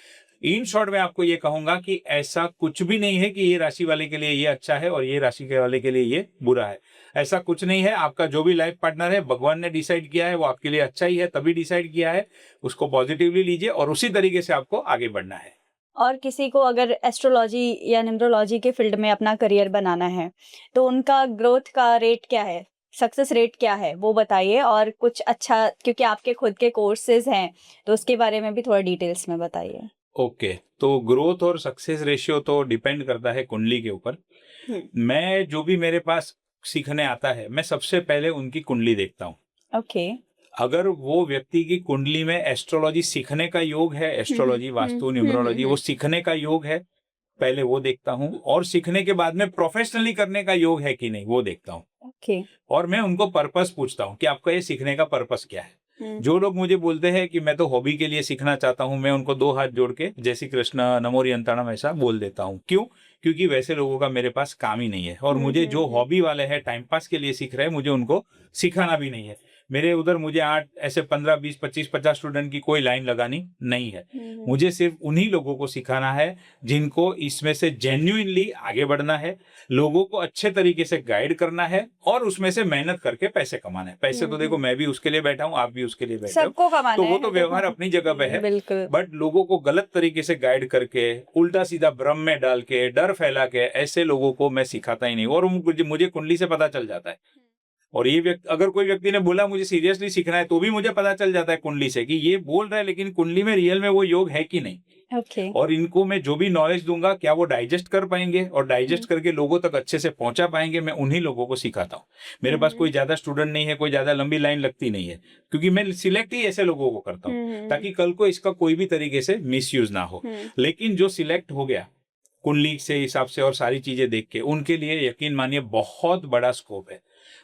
[SPEAKER 2] इन शॉर्ट में आपको ये कहूंगा कि ऐसा कुछ भी नहीं है कि ये राशि वाले के लिए ये अच्छा है और ये राशि के वाले के लिए ये बुरा है। ऐसा कुछ नहीं है। आपका जो भी लाइफ पार्टनर है, भगवान ने डिसाइड किया है, वो आपके लिए अच्छा ही है, तभी डिसाइड किया है। उसको पॉजिटिवली लीजिए और उसी तरीके से आपको आगे बढ़ना है।
[SPEAKER 1] और किसी को अगर एस्ट्रोलॉजी या न्यूमरोलॉजी के फील्ड में अपना करियर बनाना है तो उनका ग्रोथ का रेट क्या है, सक्सेस रेट क्या है, वो बताइए। और कुछ अच्छा, क्योंकि आपके खुद के कोर्सेज हैं तो उसके बारे में भी थोड़ा डिटेल्स में बताइए।
[SPEAKER 2] ओके, तो ग्रोथ और सक्सेस रेशियो तो डिपेंड करता है कुंडली के ऊपर। मैं जो भी मेरे पास सीखने आता है, मैं सबसे पहले उनकी कुंडली देखता हूँ।
[SPEAKER 1] ओके।
[SPEAKER 2] अगर वो व्यक्ति की कुंडली में एस्ट्रोलॉजी सीखने का योग है, एस्ट्रोलॉजी, वास्तु, न्यूमरोलॉजी, वो सीखने का योग है, पहले वो देखता हूँ। और सीखने के बाद में प्रोफेशनली करने का योग है कि नहीं, वो देखता हूँ।
[SPEAKER 1] ओके।
[SPEAKER 2] और मैं उनको पर्पस पूछता हूँ कि आपका ये सीखने का पर्पस क्या है। जो लोग मुझे बोलते हैं कि मैं तो हॉबी के लिए सीखना चाहता हूँ, मैं उनको 2 हाथ जोड़ के जय श्री कृष्ण नमो यंताणम ऐसा बोल देता हूँ। क्यों? क्योंकि वैसे लोगों का मेरे पास काम ही नहीं है, और मुझे जो हॉबी वाले हैं, टाइम पास के लिए सीख रहे हैं, मुझे उनको सिखाना भी नहीं है। मेरे उधर मुझे 8 ऐसे 15 20 25 50 स्टूडेंट की कोई लाइन लगानी नहीं है। मुझे सिर्फ उन्हीं लोगों को सिखाना है जिनको इसमें से जेन्युइनली आगे बढ़ना है, लोगों को अच्छे तरीके से गाइड करना है, और उसमें से मेहनत करके पैसे कमाना है। पैसे तो देखो मैं भी उसके लिए बैठा हूँ, आप भी उसके लिए बैठे हो,
[SPEAKER 1] सबको कमाना
[SPEAKER 2] तो वो
[SPEAKER 1] है।
[SPEAKER 2] तो व्यवहार अपनी जगह पे है।
[SPEAKER 1] बिल्कुल।
[SPEAKER 2] बट लोगों को गलत तरीके से गाइड करके, उल्टा सीधा भ्रम में डाल के, डर फैला के, ऐसे लोगों को मैं सिखाता ही नहीं। और मुझे कुंडली से पता चल जाता है। और ये व्यक्ति, अगर कोई व्यक्ति ने बोला मुझे सीरियसली सीखना है, तो भी मुझे पता चल जाता है कुंडली से कि ये बोल रहा है, लेकिन कुंडली में रियल में वो योग है कि नहीं।
[SPEAKER 1] ओके।
[SPEAKER 2] और इनको मैं जो भी नॉलेज दूंगा, क्या वो डाइजेस्ट कर पाएंगे, और डाइजेस्ट करके लोगों तक अच्छे से पहुंचा पाएंगे, मैं उन्हीं लोगों को सिखाता हूँ। मेरे पास कोई ज्यादा स्टूडेंट नहीं है, कोई ज्यादा लंबी लाइन लगती नहीं है, क्योंकि मैं सिलेक्ट ही ऐसे लोगों को करता हूँ ताकि कल को इसका कोई भी तरीके से मिसयूज ना हो। लेकिन जो सिलेक्ट हो गया कुंडली से हिसाब से और सारी चीजें देख के, उनके लिए यकीन मानिए बहुत बड़ा स्कोप है।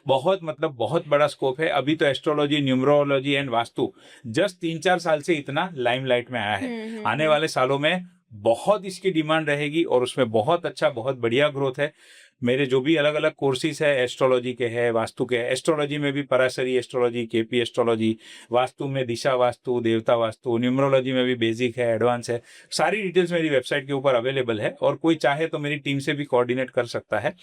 [SPEAKER 2] बहुत मतलब बहुत बड़ा स्कोप है। अभी तो astrology, numerology and vastu just 3-4 साल से इतना लाइमलाइट में आया है। आने वाले सालों में बहुत इसकी डिमांड रहेगी, और उसमें बहुत अच्छा, बहुत बढ़िया ग्रोथ है। मेरे जो भी अलग अलग कोर्सेज है, एस्ट्रोलॉजी के है, वास्तु के है। एस्ट्रोलॉजी में भी Parashari astrology, KP astrology, vastu में दिशा वास्तु, देवता वास्तु, न्यूमरोलॉजी में भी बेसिक है, एडवांस है। सारी डिटेल्स मेरी वेबसाइट के ऊपर अवेलेबल है, और कोई चाहे तो मेरी टीम से भी कोऑर्डिनेट कर सकता है।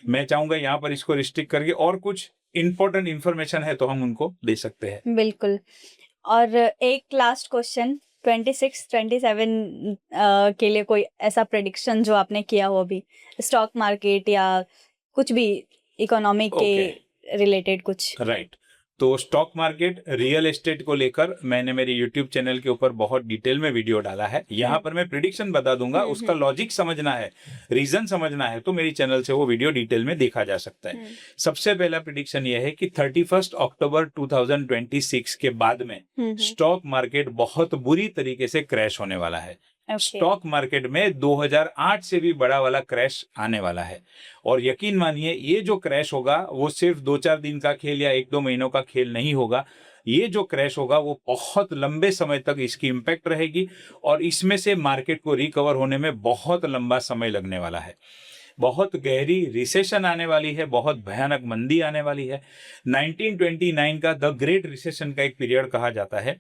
[SPEAKER 2] मैं चाहूंगा यहाँ पर इसको रिस्ट्रिक्ट करके, और कुछ इंपॉर्टेंट इन्फॉर्मेशन है तो हम उनको दे सकते हैं।
[SPEAKER 1] बिल्कुल। और एक लास्ट क्वेश्चन, 26 27 के लिए कोई ऐसा प्रेडिक्शन जो आपने किया हो अभी, स्टॉक मार्केट या कुछ भी इकोनॉमिक के रिलेटेड कुछ?
[SPEAKER 2] राइट। तो स्टॉक मार्केट, रियल एस्टेट को लेकर मैंने मेरे यूट्यूब चैनल के ऊपर बहुत डिटेल में वीडियो डाला है। यहाँ पर मैं प्रिडिक्शन बता दूंगा, उसका लॉजिक समझना है, रीजन समझना है, तो मेरी चैनल से वो वीडियो डिटेल में देखा जा सकता है। सबसे पहला प्रिडिक्शन ये है कि 31 अक्टूबर 2026 के बाद में स्टॉक मार्केट बहुत बुरी तरीके से क्रैश होने वाला है। स्टॉक मार्केट में 2008 से भी बड़ा वाला क्रैश आने वाला है। और यकीन मानिए, ये जो क्रैश होगा वो सिर्फ 2-4 दिन का खेल या 1-2 महीनों का खेल नहीं होगा। ये जो क्रैश होगा वो बहुत लंबे समय तक इसकी इम्पैक्ट रहेगी, और इसमें से मार्केट को रिकवर होने में बहुत लंबा समय लगने वाला है। बहुत गहरी रिसेशन आने वाली है, बहुत भयानक मंदी आने वाली है। 1929 का द ग्रेट रिसेशन का एक पीरियड कहा जाता है,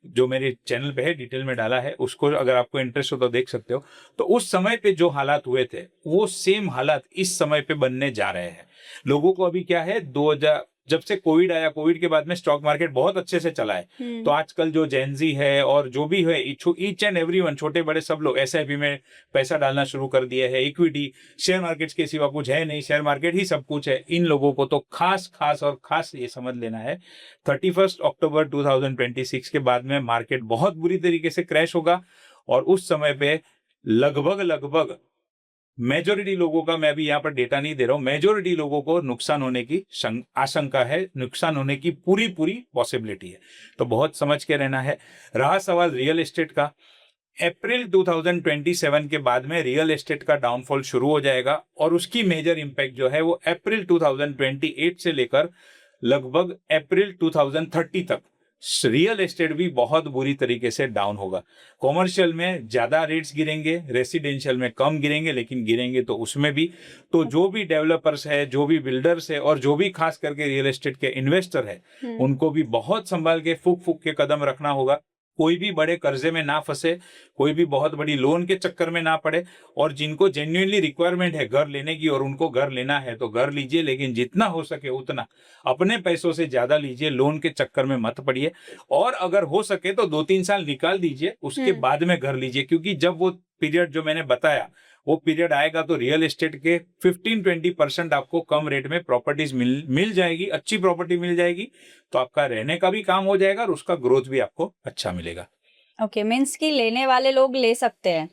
[SPEAKER 2] जो मेरे चैनल पे है, डिटेल में डाला है, उसको अगर आपको इंटरेस्ट हो तो देख सकते हो। तो उस समय पे जो हालात हुए थे, वो सेम हालात इस समय पे बनने जा रहे हैं। लोगों को अभी क्या है, 2000 जब से कोविड आया, कोविड के बाद में स्टॉक मार्केट बहुत अच्छे से चला है। तो आजकल जो जेनजी है और जो भी है, ईच एंड एवरीवन, छोटे बड़े सब लोग एसआईपी में पैसा डालना शुरू कर दिया है। इक्विटी, शेयर मार्केट के सिवा कुछ है नहीं, शेयर मार्केट ही सब कुछ है। इन लोगों को तो खास ये समझ लेना है, 31 अक्टूबर 2026 के बाद में मार्केट बहुत बुरी तरीके से क्रैश होगा, और उस समय पे लगभग मेजोरिटी लोगों का, मैं अभी यहाँ पर डेटा नहीं दे रहा हूँ, मेजोरिटी लोगों को नुकसान होने की आशंका है, नुकसान होने की पूरी पॉसिबिलिटी है। तो बहुत समझ के रहना है। रहा सवाल रियल एस्टेट का, अप्रैल 2027 के बाद में रियल एस्टेट का डाउनफॉल शुरू हो जाएगा, और उसकी मेजर इंपैक्ट जो है वो अप्रैल 2028 से लेकर लगभग अप्रैल 2030 तक रियल एस्टेट भी बहुत बुरी तरीके से डाउन होगा। कॉमर्शियल में ज्यादा रेट्स गिरेंगे, रेसिडेंशियल में कम गिरेंगे, लेकिन गिरेंगे तो उसमें भी। तो जो भी डेवलपर्स है, जो भी बिल्डर्स है, और जो भी खास करके रियल एस्टेट के इन्वेस्टर है, उनको भी बहुत संभाल के फूक के कदम रखना होगा। कोई भी बड़े कर्जे में ना फंसे, कोई भी बहुत बड़ी लोन के चक्कर में ना पड़े, और जिनको जेन्युइनली रिक्वायरमेंट है घर लेने की, और उनको घर लेना है तो घर लीजिए, लेकिन जितना हो सके उतना अपने पैसों से ज्यादा लीजिए, लोन के चक्कर में मत पड़िए। और अगर हो सके तो 2-3 साल निकाल दीजिए, उसके बाद में घर लीजिए, क्योंकि जब वो पीरियड जो मैंने बताया वो पीरियड आएगा तो रियल एस्टेट के 15-20% आपको कम रेट में प्रॉपर्टीज मिल जाएगी, अच्छी प्रॉपर्टी मिल जाएगी, तो आपका रहने का भी काम हो जाएगा, और उसका ग्रोथ भी आपको अच्छा मिलेगा।
[SPEAKER 1] ओके, मीन्स कि लेने वाले लोग ले सकते हैं।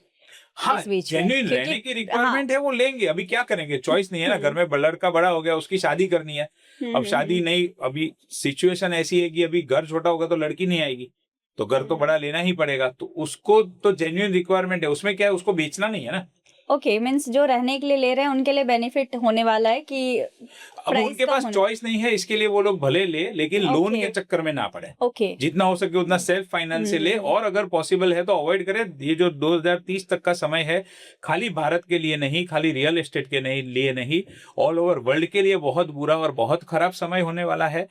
[SPEAKER 2] हाँ, जेन्युइन रहने की रिक्वायरमेंट है वो लेंगे। अभी क्या करेंगे, चॉइस नहीं है ना। घर में लड़का बड़ा हो गया, उसकी शादी करनी है, अब शादी नहीं, अभी सिचुएशन ऐसी है कि अभी घर छोटा होगा तो लड़की नहीं आएगी, तो घर तो बड़ा लेना ही पड़ेगा। तो उसको तो जेन्युइन रिक्वायरमेंट है, उसमें क्या है, उसको बेचना नहीं है ना।
[SPEAKER 1] ओके, मीन्स जो रहने के लिए ले रहे हैं उनके लिए बेनिफिट होने वाला है कि
[SPEAKER 2] अब उनके पास चॉइस नहीं है, इसके लिए वो लोग भले ले, लेकिन लोन के चक्कर में ना पड़े।
[SPEAKER 1] ओके,
[SPEAKER 2] जितना हो सके उतना सेल्फ फाइनेंस से ले, और अगर पॉसिबल है तो अवॉइड करें। ये जो 2030 तक का समय है, खाली भारत के लिए नहीं, खाली रियल एस्टेट के लिए नहीं, ऑल ओवर वर्ल्ड के लिए बहुत बुरा और बहुत खराब समय होने वाला है।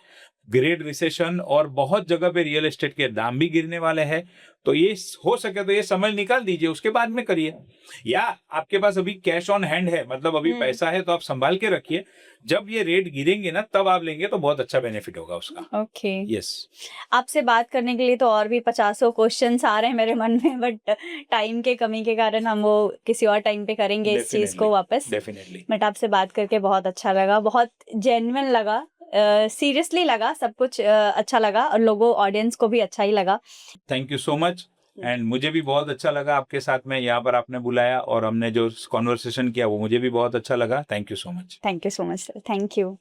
[SPEAKER 2] ग्रेट रिसेशन और बहुत जगह पे रियल एस्टेट के दाम भी गिरने वाले हैं। तो ये हो सके तो ये समय निकाल दीजिए, उसके बाद में करिए। या आपके पास अभी कैश ऑन हैंड है, मतलब अभी पैसा है, तो आप संभाल के रखिए। जब ये रेट गिरेंगे ना, तब आप लेंगे तो बहुत अच्छा बेनिफिट होगा उसका।
[SPEAKER 1] Okay,
[SPEAKER 2] yes.
[SPEAKER 1] आपसे बात करने के लिए तो और भी 50 क्वेश्चंस आ रहे हैं मेरे मन में, बट टाइम के कमी के कारण हम वो किसी और टाइम पे करेंगे इस चीज को वापस।
[SPEAKER 2] डेफिनेटली।
[SPEAKER 1] बट आपसे बात करके बहुत अच्छा लगा, बहुत जेन्युइन लगा, सीरियसली लगा, सब कुछ अच्छा लगा, और लोगों ऑडियंस को भी अच्छा ही लगा।
[SPEAKER 2] Thank you so much. And मुझे भी बहुत अच्छा लगा आपके साथ में यहाँ पर आपने बुलाया, और हमने जो कॉन्वर्सेशन किया वो मुझे भी बहुत अच्छा लगा। Thank you so much.
[SPEAKER 1] Thank you so much sir, thank you.